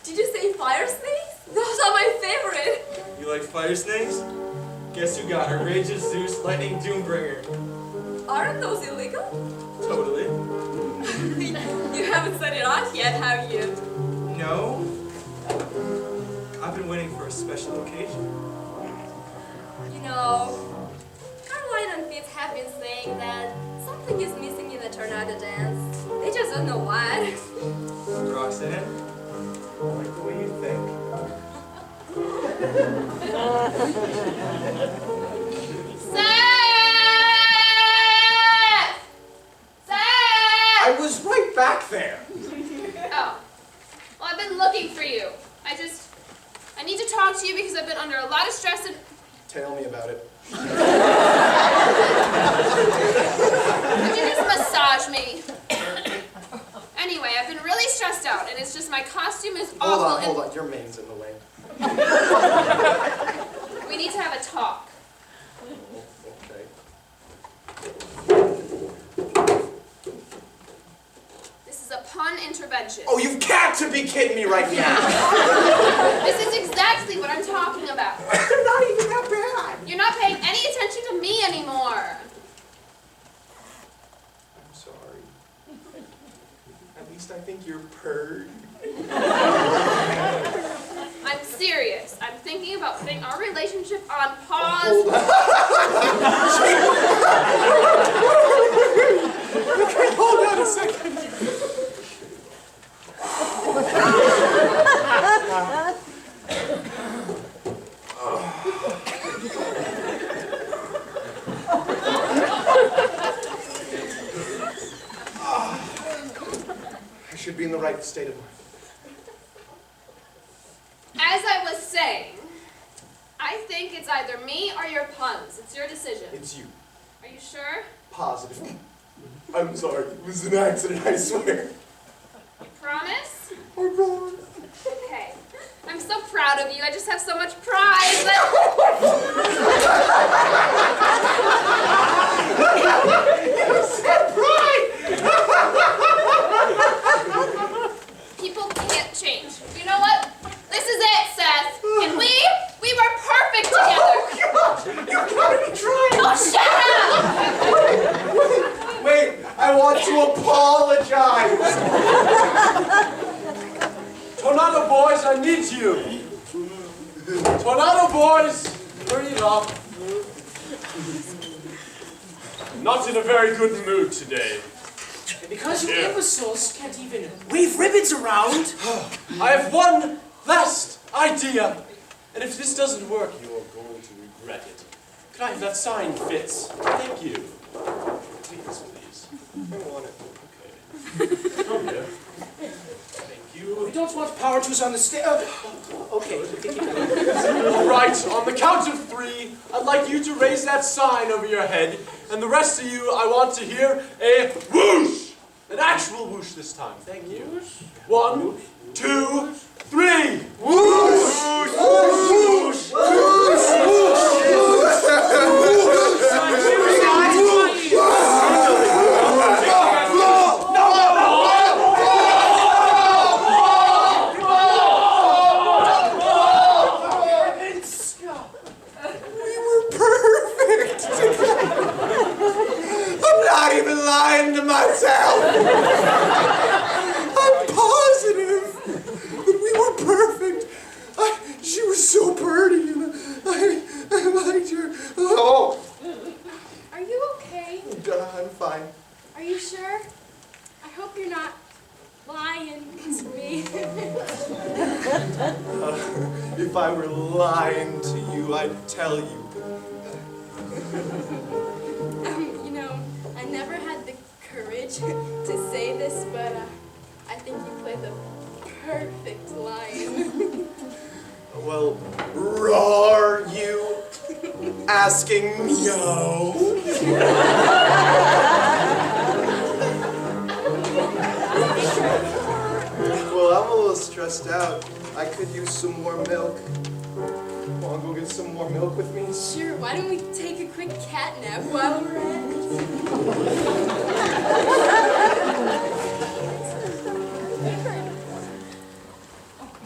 Did you say fire snakes? Those are my favorite.
You like fire snakes? Guess who got her? Rage of Zeus, Lightning Doombringer.
Aren't those illegal?
Totally.
You haven't set it off yet, have you?
No. I've been waiting for a special occasion.
You know, Caroline and Fitz have been saying that something is missing in the tornado dance. They just don't know what.
Roxanne, I like the way you think.
Seth! Seth!
I was right back there.
Oh. Well, I've been looking for you. I need to talk to you because I've been under a lot of stress and...
Tell me about it.
Could you just massage me? Anyway, I've been really stressed out, and it's just my costume is awful.
Hold on. Your mane's in the way.
We need to have a talk.
Okay.
This is a pun intervention.
Oh, you've got to be kidding me right now.
This is exactly what I'm talking about.
They're not even that bad.
You're not paying any attention to me anymore.
I'm sorry. At least I think you're purred.
I'm serious. I'm thinking about putting our relationship on pause.
Hold on. Okay, hold on a second. I should be in the right state of mind.
As I was saying, I think it's either me or your puns. It's your decision.
It's you.
Are you sure?
Positive. I'm sorry. It was an accident, I swear.
You promise?
I promise.
Okay. I'm so proud of you. I just have so much pride.
You said pride!
People can't change. You know what? This is it, Seth. And we were perfect together.
Oh, God. You gotta be trying!
Oh, shut up!
Wait, I want to apologize.
Tornado boys, I need you. Tornado boys, hurry it up. Not in a very good mood today.
Because you imbeciles can't even wave ribbons around.
I have one last idea. And if this doesn't work, you are going to regret it. Could I have that sign, Fitz? Thank you. Please, please.
I want it.
Okay. Come here. Thank you.
We don't want power tools on the stage. Okay.
All right, on the count of 3, I'd like you to raise that sign over your head. And the rest of you, I want to hear a whoosh! An actual whoosh this time. Thank you. 1, 2, 3. Whoosh! Whoosh!
I'm not even lying to myself. I'm positive.
lion to me.
If I were lying to you, I'd tell you.
You know, I never had the courage to say this, but I think you play the perfect lion.
Well, roar you asking meow. Well, I'm a little stressed out. I could use some more milk. Want to go get some more milk with me?
Sure, why don't we take a quick cat nap while we're at it?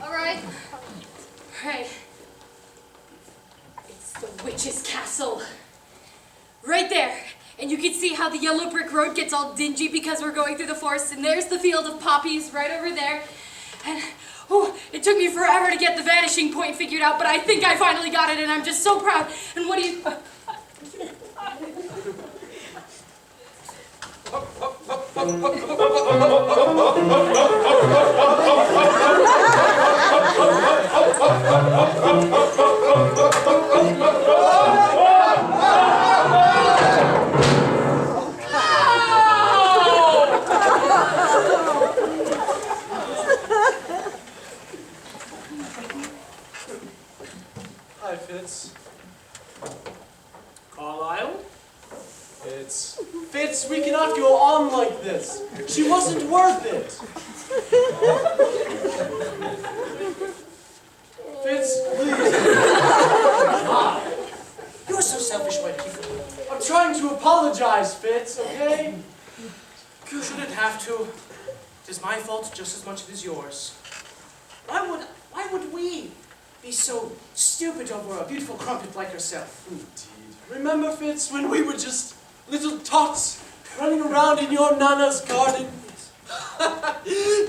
All right.
Right. It's the witch's castle. Right there. And you can see how the yellow brick road gets all dingy because we're going through the forest. And there's the field of poppies right over there. And oh, it took me forever to get the vanishing point figured out, but I think I finally got it, and I'm just so proud. And what do you...
Hi, Fitz. Carlisle? Fitz. Fitz, we cannot go on like this. She wasn't worth it. Fitz, please.
You're so selfish, why do you...
I'm trying to apologize, Fitz, okay?
You shouldn't have to. It is my fault just as much as it is yours. Why would we be so stupid over a beautiful crumpet like herself?
Indeed. Remember, Fitz, when we were just little tots running around in your Nana's garden?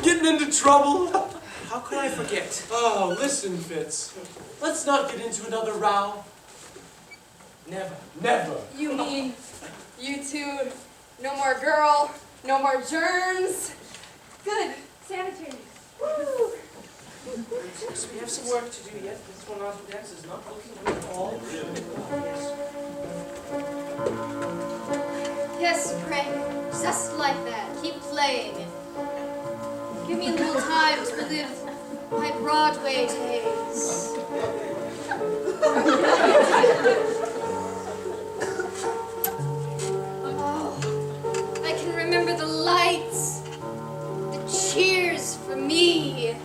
Getting into trouble?
How could I forget?
Oh, listen, Fitz. Let's not get into another row.
Never.
Never.
You mean you two, no more girl, no more germs? Good. Sanitary. Woo!
So we have some work to do yet. This one on the decks is not looking good at all.
Yes, Frank. Just like that. Keep playing. Give me a little time to relive my Broadway days. Oh, I can remember the lights, the cheers for me.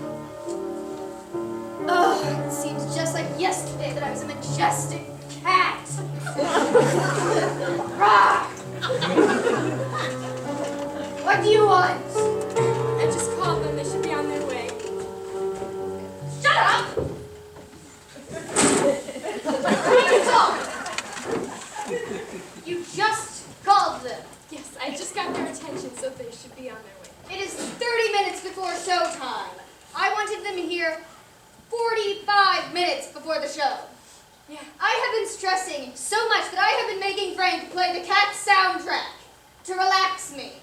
Oh, it seems just like yesterday that I was a majestic cat. Rah! What do you want?
I just called them. They should be on their way.
Shut up! You just called them.
Yes, I just got their attention, so they should be on their way.
It is 30 minutes before showtime. I wanted them here 45 minutes before the show.
Yeah.
I have been stressing so much that I have been making Frank play the cat soundtrack to relax me.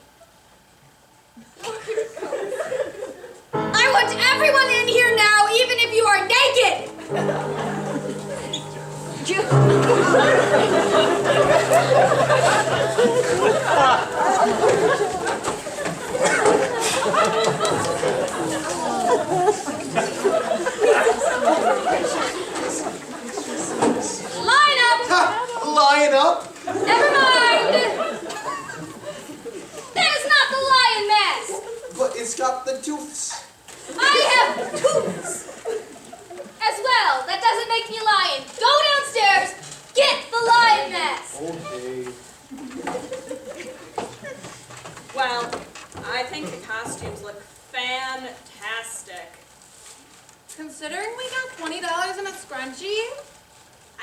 I want everyone in here now, even if you are naked! Line up!
Line up?
Never mind! That is not the lion mask!
But it's got the tooths.
I have tooths as well. That doesn't make me a lion. Go downstairs, get the lion mask.
Okay.
Well, I think the costumes look fantastic.
Considering we got $20 in a scrunchie,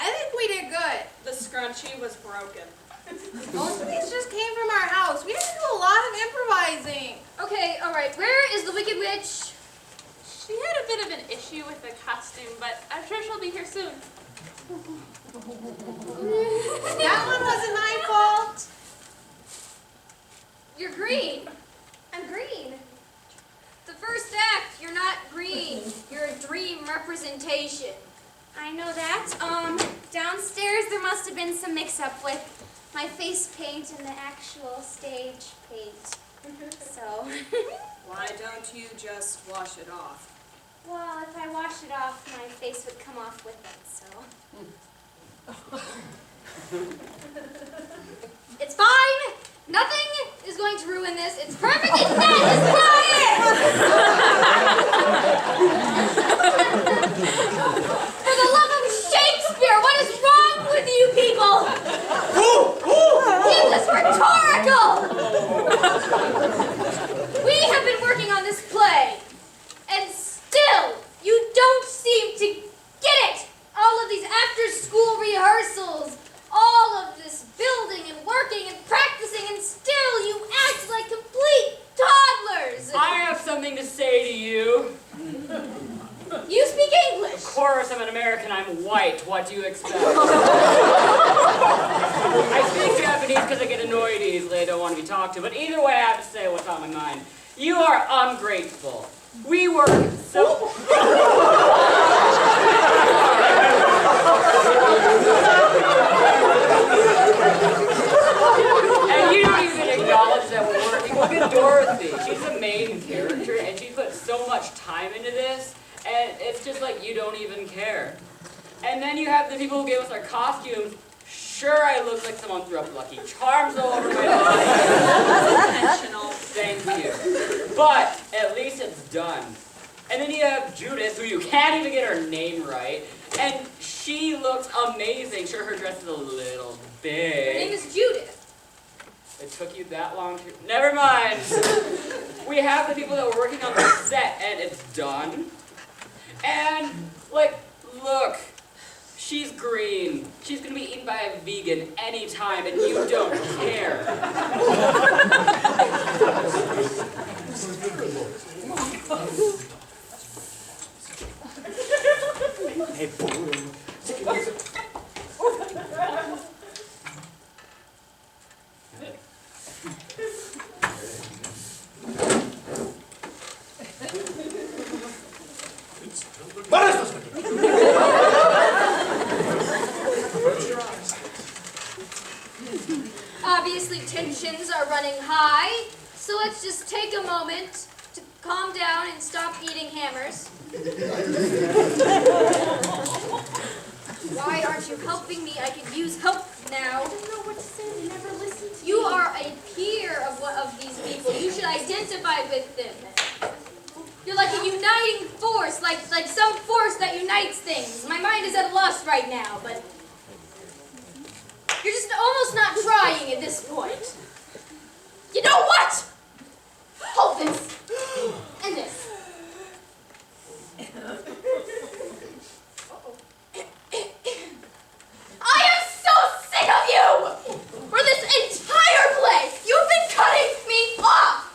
I think we did good.
The scrunchie was broken.
Most of these just came from our house. We didn't do a lot of improvising.
Okay, all right. Where is the Wicked Witch?
She had a bit of an issue with the costume, but I'm sure she'll be here soon.
That one wasn't my fault.
You're green. I'm green. representation.
I know that. Downstairs there must have been some mix-up with my face paint and the actual stage paint. So,
Why don't you just wash it off?
well, if I wash it off, my face would come off with it, so.
It's fine. Nothing is going to ruin this. It's perfect. It's not. It's quiet. For the love of Shakespeare, what is wrong with you people? This is rhetorical. We have been working on this play, and still you don't seem to get it. All of these after-school rehearsals, all of this building and working and practicing, and still you act like complete toddlers.
I have something to say to you.
You speak English.
Of course, I'm an American. I'm white. What do you expect? I speak Japanese because I get annoyed easily. I don't want to be talked to. But either way, I have to say what's on my mind. You are ungrateful. We work so... And you don't even acknowledge that we're working. Look at Dorothy. She's the main character, and she put so much time into this, and it's just like you don't even care. And then you have the people who gave us our costumes. Sure, I look like someone threw up Lucky Charms all over my body. Thank you. But at least it's done. And then you have Judith, who you can't even get her name right, and she looks amazing. Sure, her dress is a little big.
Her name is Judith.
It took you that long to... Never mind. We have the people that were working on the set, and it's done. And, like, look. She's green. She's gonna be eaten by a vegan anytime, and you don't care.
Hey, boy.
Obviously, tensions are running high, so let's just take a moment to calm down and stop eating hammers. Why aren't you helping me? I could use help now.
I don't know what to say. They never listen to
You
me.
are a peer of one of these people. You should identify with them. You're like a uniting force, like some force that unites things. My mind is at a loss right now, but you're just almost not trying at this point. You know what? Hold this. And this. I am so sick of you! For this entire play, you've been cutting me off!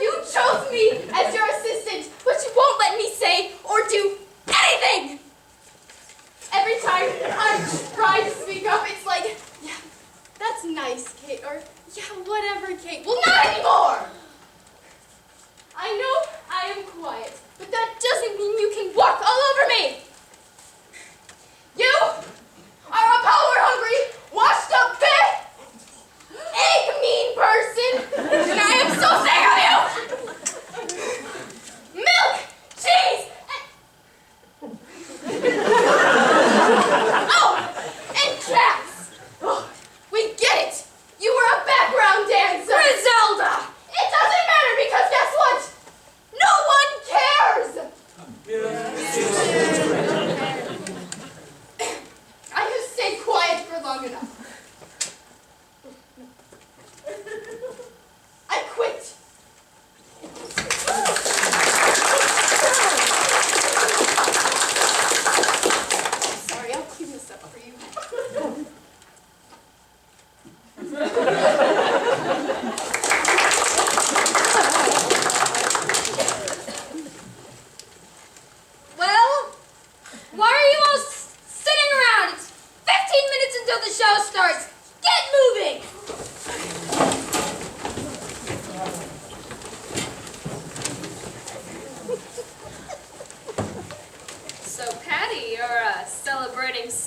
You chose me as your assistant, but you won't let me say or do anything! Every time I try to speak up, it's like, yeah, that's nice, Kate, or yeah, whatever, Kate. Well, not anymore! I know I am quiet, but that doesn't mean you can walk all over me! You are a power-hungry, washed-up bitch! Egg-mean person! And I am so sick of you! Milk! Cheese! Oh! And cats! Oh, we get it! You were a background dancer! Griselda!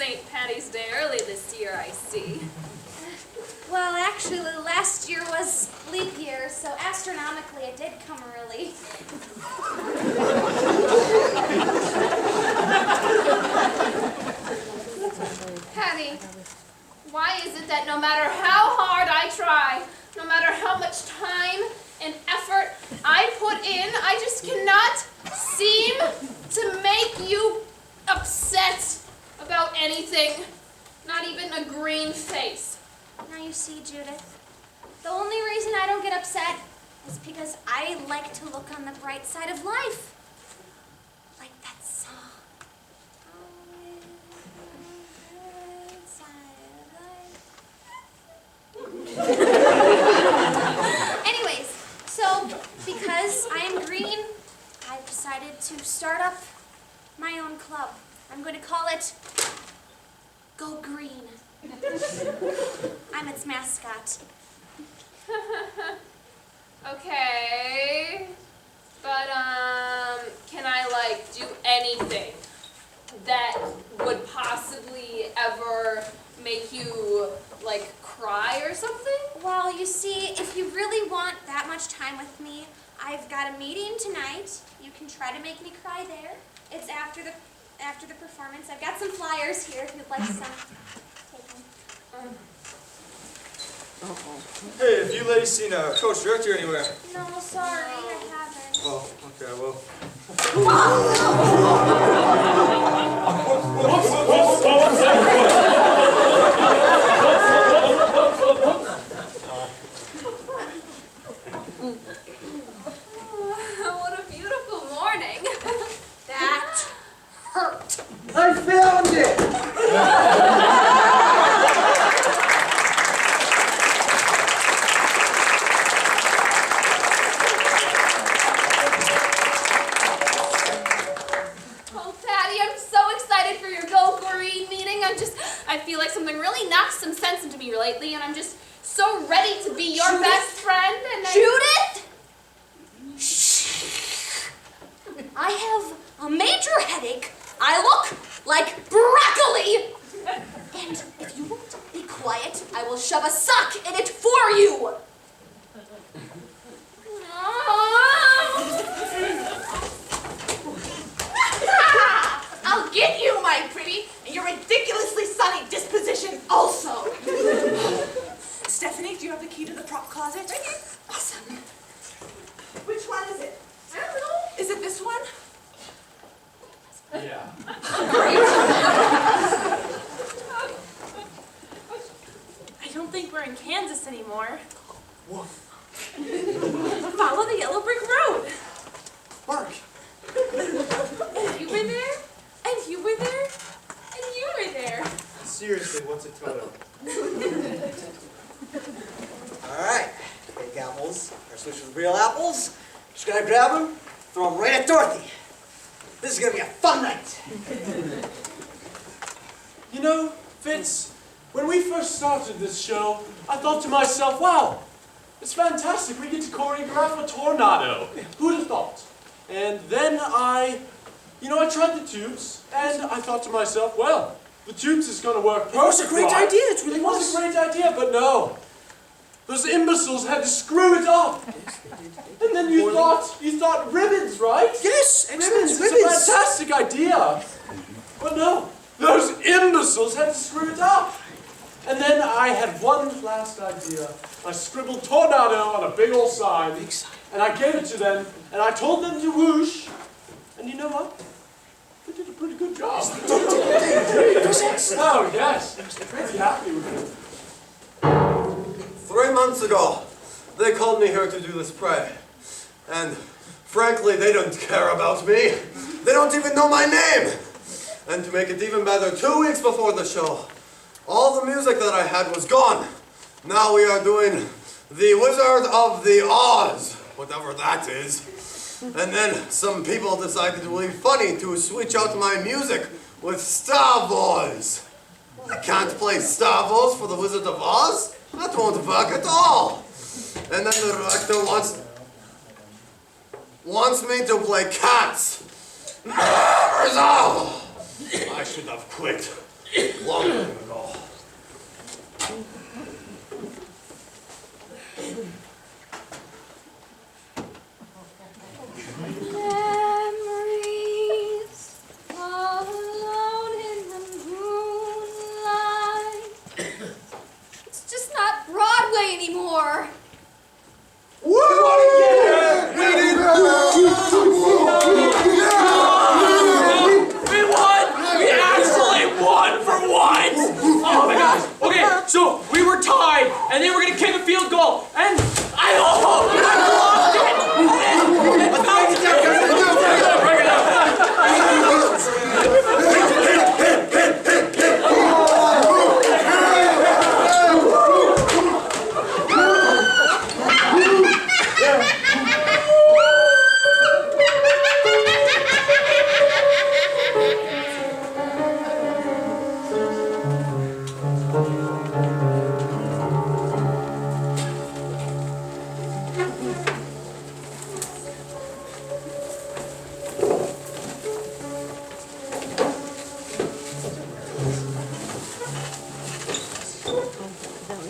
St. Patty's Day early this year, I see.
Well, actually, last year was leap year, so astronomically it did come early.
Patty, why is it that no matter how hard I try, no matter how much time and effort I put in, I just cannot seem to make you upset about anything? Not even a green face.
Now you see, Judith, the only reason I don't get upset is because I like to look on the bright side of life. Like that song. Anyways, so because I am green, I've decided to start up my own club. I'm going to call it Go Green. I'm its mascot.
Okay, but can I like do anything that would possibly ever make you like cry or something?
Well, you see, if you really want that much time with me, I've got a meeting tonight. You can try to make me cry there. It's after the performance. I've got some flyers here if you'd like some. Take them.
Hey, have you ladies seen Coach Director anywhere?
No, sorry, I haven't.
Oh, okay, well.
What a beautiful morning.
That hurt.
I found it!
Oh, Patty, I'm so excited for your Go Green meeting. I feel like something really knocked some sense into me lately, and I'm just so ready to be your best friend. And
Judith! I have a major headache. I look like broccoli. And if you won't be quiet, I will shove a sock in it for you. I'll get you, my pretty, and your ridiculously sunny disposition also. Stephanie, do you have the key to the prop closet? Right here. Awesome. Which one is it? I don't know. Is it this one?
Yeah.
I don't think we're in Kansas anymore. Follow the yellow brick road.
Mark!
And you were there, and you were there, and you were there.
Seriously, what's a toto?
Alright, fake apples are switched with real apples. Just gonna grab them, throw them right at Dorothy. This is gonna be a fun night.
You know, Fitz, when we first started this show, I thought to myself, wow, it's fantastic. We get to choreograph a tornado. Who'd have thought? And then I tried the tubes, and I thought to myself, well, the tubes is going to work perfect.
It was a great idea. It really
was a great idea, but no. Those imbeciles had to screw it up. And then you thought ribbons, right?
Yes,
ribbons. It's a fantastic idea. But no, those imbeciles had to screw it up. And then I had one last idea. I scribbled tornado on a big old sign. And I gave it to them, and I told them to whoosh. And you know what? They did a pretty good job. Oh, yes. I'm pretty happy with it.
3 months ago, they called me here to do this play. And frankly, they don't care about me. They don't even know my name. And to make it even better, 2 weeks before the show, all the music that I had was gone. Now we are doing The Wizard of the Oz, whatever that is. And then some people decided it would be funny to switch out my music with Star Wars. I can't play Star Wars for The Wizard of Oz. That won't work at all. And then the director wants me to play Cats. I should have quit. Long time ago.
Memories all alone in the moonlight. It's just not Broadway anymore.
We did. We won! We actually won for once! Oh my gosh! Okay, so we were tied, and they were gonna kick a field goal, and I blocked it!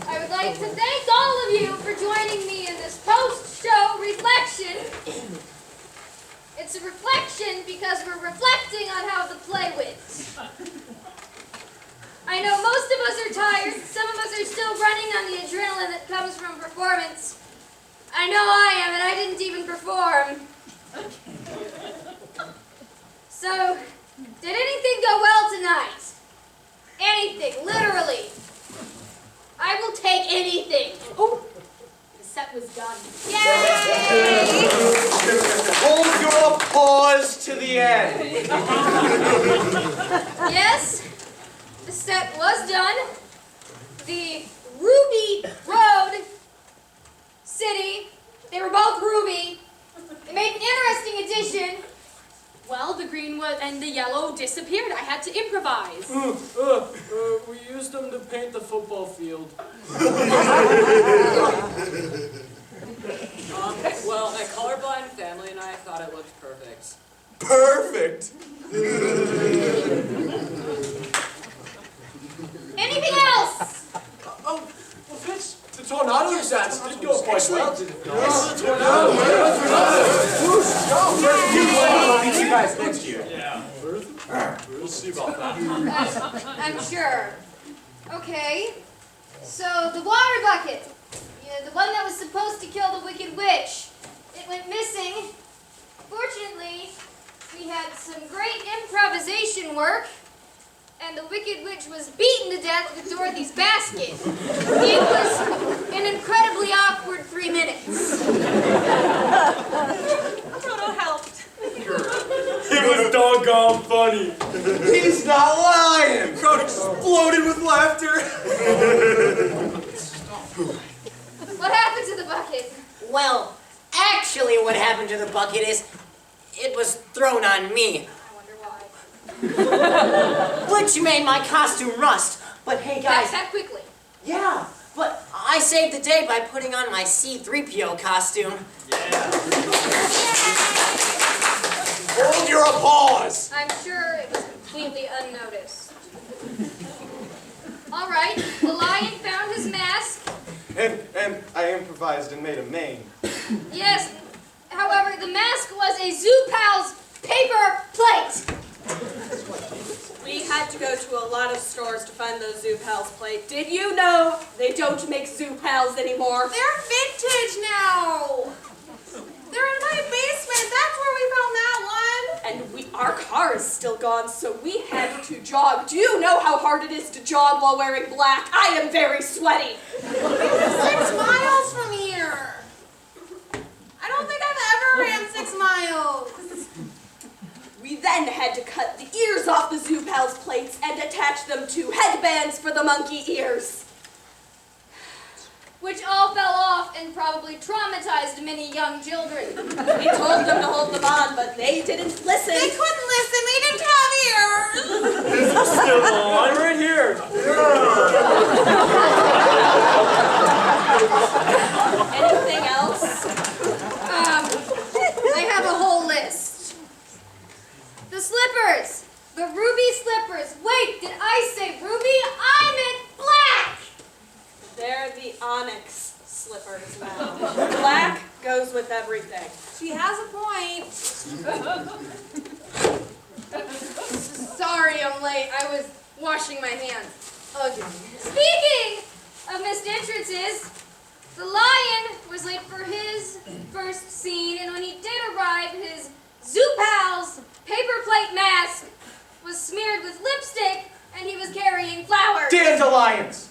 I would like to thank all of you for joining me in this post-show reflection. It's a reflection because we're reflecting on how the play went. I know most of us are tired. Some of us are still running on the adrenaline that comes from performance. I know I am, and I didn't even perform. So, did anything go well tonight? Anything, literally. I will take anything.
Oh, the set was done.
Yay!
Hold your applause to the end.
Yes, the set was done. The Ruby Road City, they were both ruby. They made an interesting addition.
Well, the green and the yellow disappeared. I had to improvise.
We used them to paint the football field.
Well, a colorblind family and I thought it looked perfect.
Perfect!
Anything else?
Oh, well, Fitz, the tornado dance did go quite well, didn't it? Yes, the tornado.
I'll meet you guys next year.
Yeah. We'll see about that.
I'm sure. Okay, so the water bucket, the one that was supposed to kill the Wicked Witch, it went missing. Fortunately, we had some great improvisation work, and the Wicked Witch was beaten to death with Dorothy's basket. It was an incredibly awkward 3 minutes.
Toto helped.
It was doggone funny.
He's not lying.
Crowd exploded with laughter.
What happened to the bucket?
Well, actually what happened to the bucket is, it was thrown on me.
I wonder why.
Which made my costume rust. But hey guys,
That quickly.
yeah, but I saved the day by putting on my C-3PO costume.
Hold your applause.
I'm sure it was completely unnoticed. All right, the lion found his mask.
And I improvised and made a mane.
Yes, however, the mask was a Zoo Pals paper plate.
We had to go to a lot of stores to find those Zoo Pals plate. Did you know they don't make Zoo Pals anymore?
They're vintage now. They're in my basement. That's where we found that one.
And our car is still gone, so we had to jog. Do you know how hard it is to jog while wearing black? I am very sweaty.
6 miles from here. I don't think I've ever ran 6 miles.
We then had to cut the ears off the Zoo Pals plates and attach them to headbands for the monkey ears.
Which all fell off and probably traumatized many young children.
We told them to hold them on, but they didn't listen.
They couldn't listen. They didn't have ears.
Still on right here.
Anything else?
I have a whole list. The slippers. The ruby slippers. Wait, did I say
She has a point. Sorry I'm late. I was washing my hands again.
Speaking of missed entrances, the lion was late for his first scene, and when he did arrive, his zoo pal's paper plate mask was smeared with lipstick, and he was carrying flowers.
Dandelions!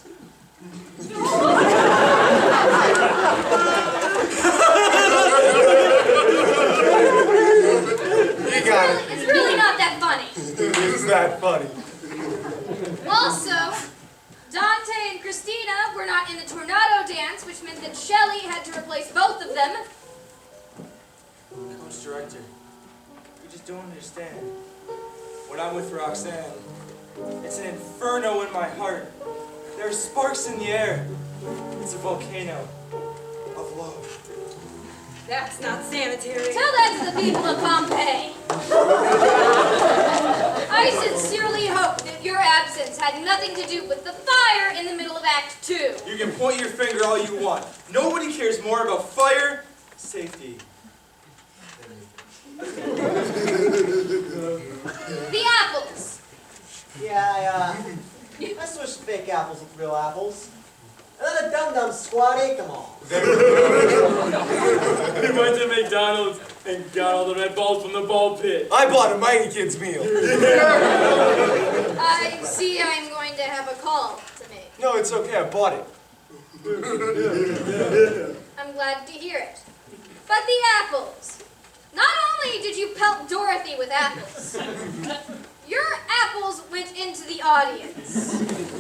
It's really not that funny.
Is that funny?
Also, Dante and Christina were not in the tornado dance, which meant that Shelley had to replace both of them.
Coach Director, you just don't understand. When I'm with Roxanne, it's an inferno in my heart. There are sparks in the air. It's a volcano of love.
That's not sanitary.
Tell that to the people of Pompeii. I sincerely hope that your absence had nothing to do with the fire in the middle of Act 2.
You can point your finger all you want. Nobody cares more about fire safety.
The apples.
Yeah, I switched fake apples with real apples. And then a dum-dum squad ate them all.
He went to McDonald's and got all the red balls from the ball pit.
I bought a Mighty Kids meal.
I see I'm going to have a call to make.
No, it's okay. I bought it.
I'm glad to hear it. But the apples. Not only did you pelt Dorothy with apples, your apples went into the audience.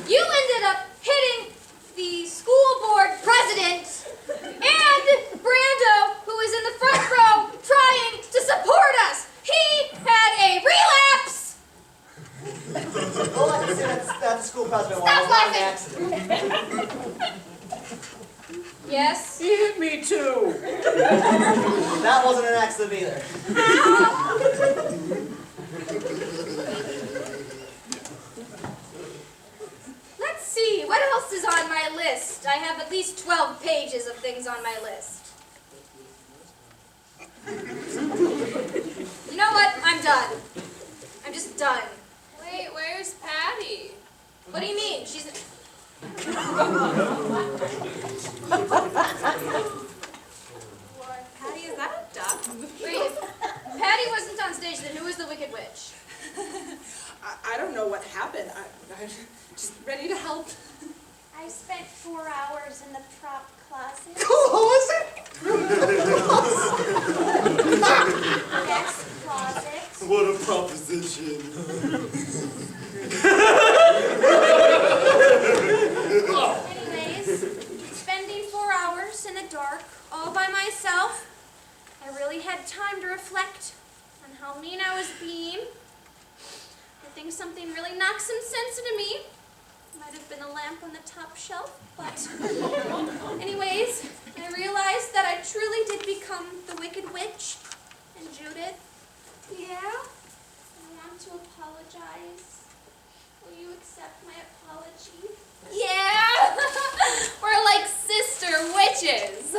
You ended up hitting the school board president and Brando, who was in the front row trying to support us. He had a relapse.
All I can say that the school president was not an accident.
Yes?
He hit me too.
That wasn't an accident either.
Let's see, what else is on my list? I have at least 12 pages of things on my list. You know what? I'm done. I'm just done.
Wait, where's Patty?
What do you mean? She's...
What? Patty, is that a duck?
Wait, if Patty wasn't on stage, then who was the Wicked Witch?
I don't know what happened. I'm just ready to help.
I spent 4 hours in the prop closet.
Closet?
Yes, closet.
What a proposition.
Anyways, spending 4 hours in the dark, all by myself, I really had time to reflect on how mean I was being. I think something really knocked some sense into me. Might have been a lamp on the top shelf, but anyways, I realized that I truly did become the Wicked Witch. And Judith, yeah? I want to apologize. Will you accept my apology?
Yeah! We're like sister witches.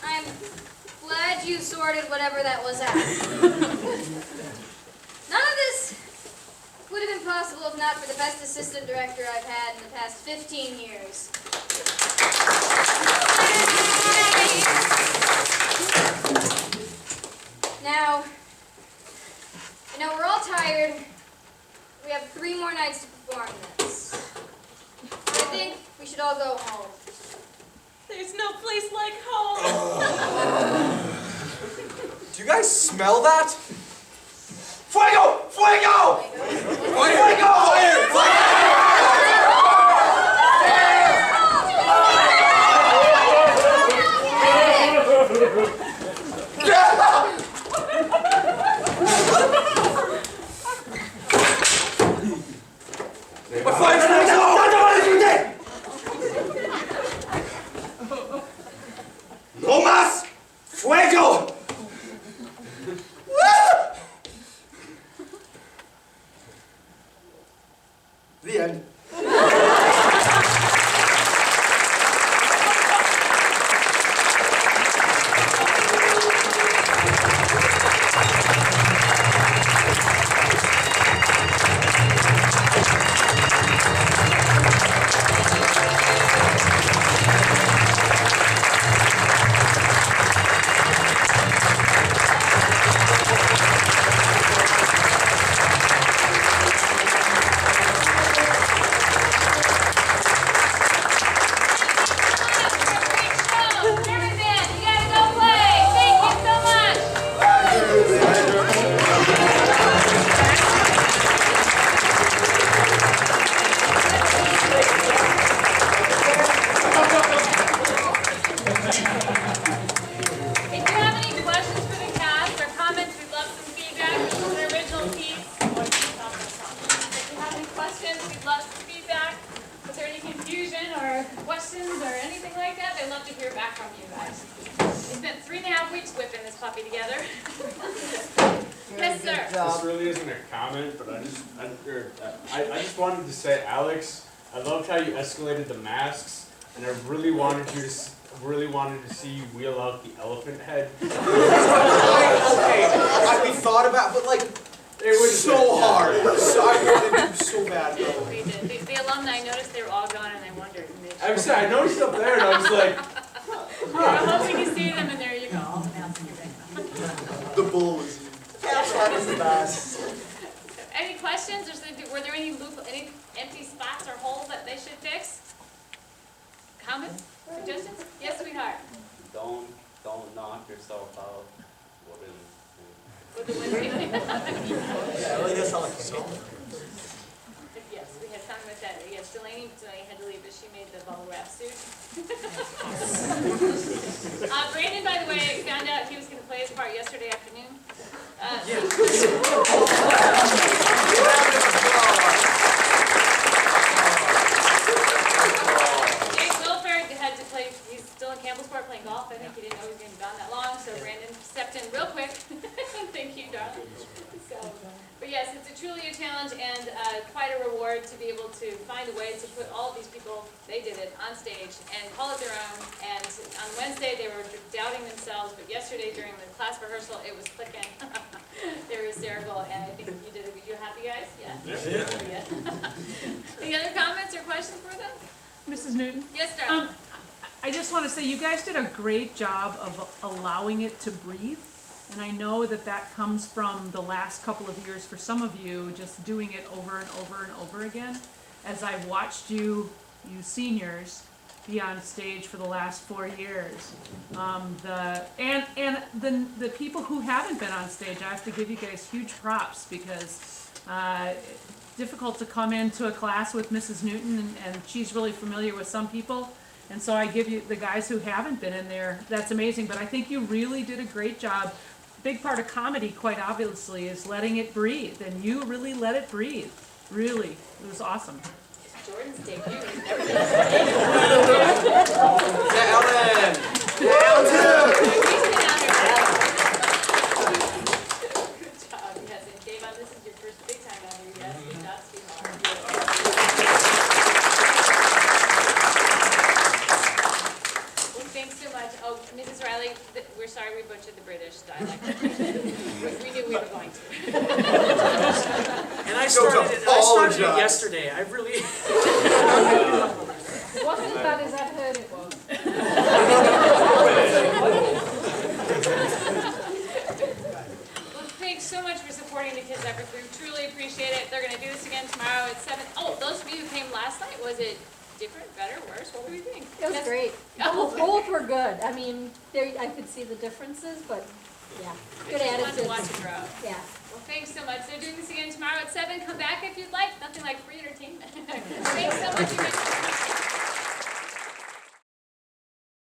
I'm glad you sorted whatever that was out. None of this would have been possible if not for the best assistant director I've had in the past 15 years. Now, I know we're all tired. We have 3 more nights to perform this. I think we should all go home.
There's no place like home.
Do you guys smell that? Fuego! Fuego! Fuego! Fire! My fire's not No más! Fuego! The end.
from you guys. We spent 3.5 weeks whipping this puppy together. Yes, sir.
This really isn't a comment, but I just wanted to say, Alex, I loved how you escalated the masks, and I really wanted to see you wheel out the elephant head.
Okay, we thought about, but like,
it was
so hard. So I wanted to so bad.
We did. The alumni noticed they were all gone, and they wondered.
I'm sorry, I noticed up there, and I was like,
we were hoping to see them, and there you go. All the mouse in your bag.
The bull was the best.
Any questions? Were there any empty spots or holes that they should fix? Comments? Suggestions? Yes, sweetheart.
Don't knock yourself out.
With the wind.
Yeah, it really does sound like a song.
Yes, we had fun with that. Yes, Delaney had to leave, but she made the bubble wrap suit. Brandon, by the way, found out he was going to play his part yesterday afternoon. Jake Wilfer had to play. He's still in Campbellsport playing golf. I think he didn't know he was going to be gone that long, so Brandon stepped in real quick. Thank you, darling. But yes, it's truly a challenge and quite a reward to be able to find a way to put all of these people, they did it, on stage and call it their own. And on Wednesday they were doubting themselves, but yesterday during the class rehearsal it was clicking. They were hysterical, and I think you did it. You happy guys? Yeah. Yeah. Any other comments or questions for them?
Mrs. Newton?
Yes, darling.
I just want to say you guys did a great job of allowing it to breathe. And I know that that comes from the last couple of years for some of you, just doing it over and over and over again. As I've watched you seniors, be on stage for the last 4 years. The people who haven't been on stage, I have to give you guys huge props because difficult to come into a class with Mrs. Newton and she's really familiar with some people. And so I give you the guys who haven't been in there, that's amazing. But I think you really did a great job. Big part of comedy, quite obviously, is letting it breathe, and you really let it breathe. Really, it was awesome.
Jordan's debut.
Ellen!
Good job, yes. And Davon, this is your first big time out here, yes? Good job, sweetheart. Well, thanks so much. Oh, Mrs. Riley, we're sorry we butchered the British dialect. We knew we were going to.
And I started it yesterday. I really...
Wasn't as bad as I heard it was.
Well, thanks so much for supporting the kids' efforts. We truly appreciate it. They're going to do this again tomorrow at 7. Oh, those of you who came last night, was it different, better, worse? What were you think?
It was great. Both were good. I mean, I could see the differences, but yeah, good attitudes.
Fun to watch it grow.
Yeah.
Well, thanks so much. They're doing this again tomorrow at 7. Come back if you'd like. Nothing like free entertainment. Thanks so much.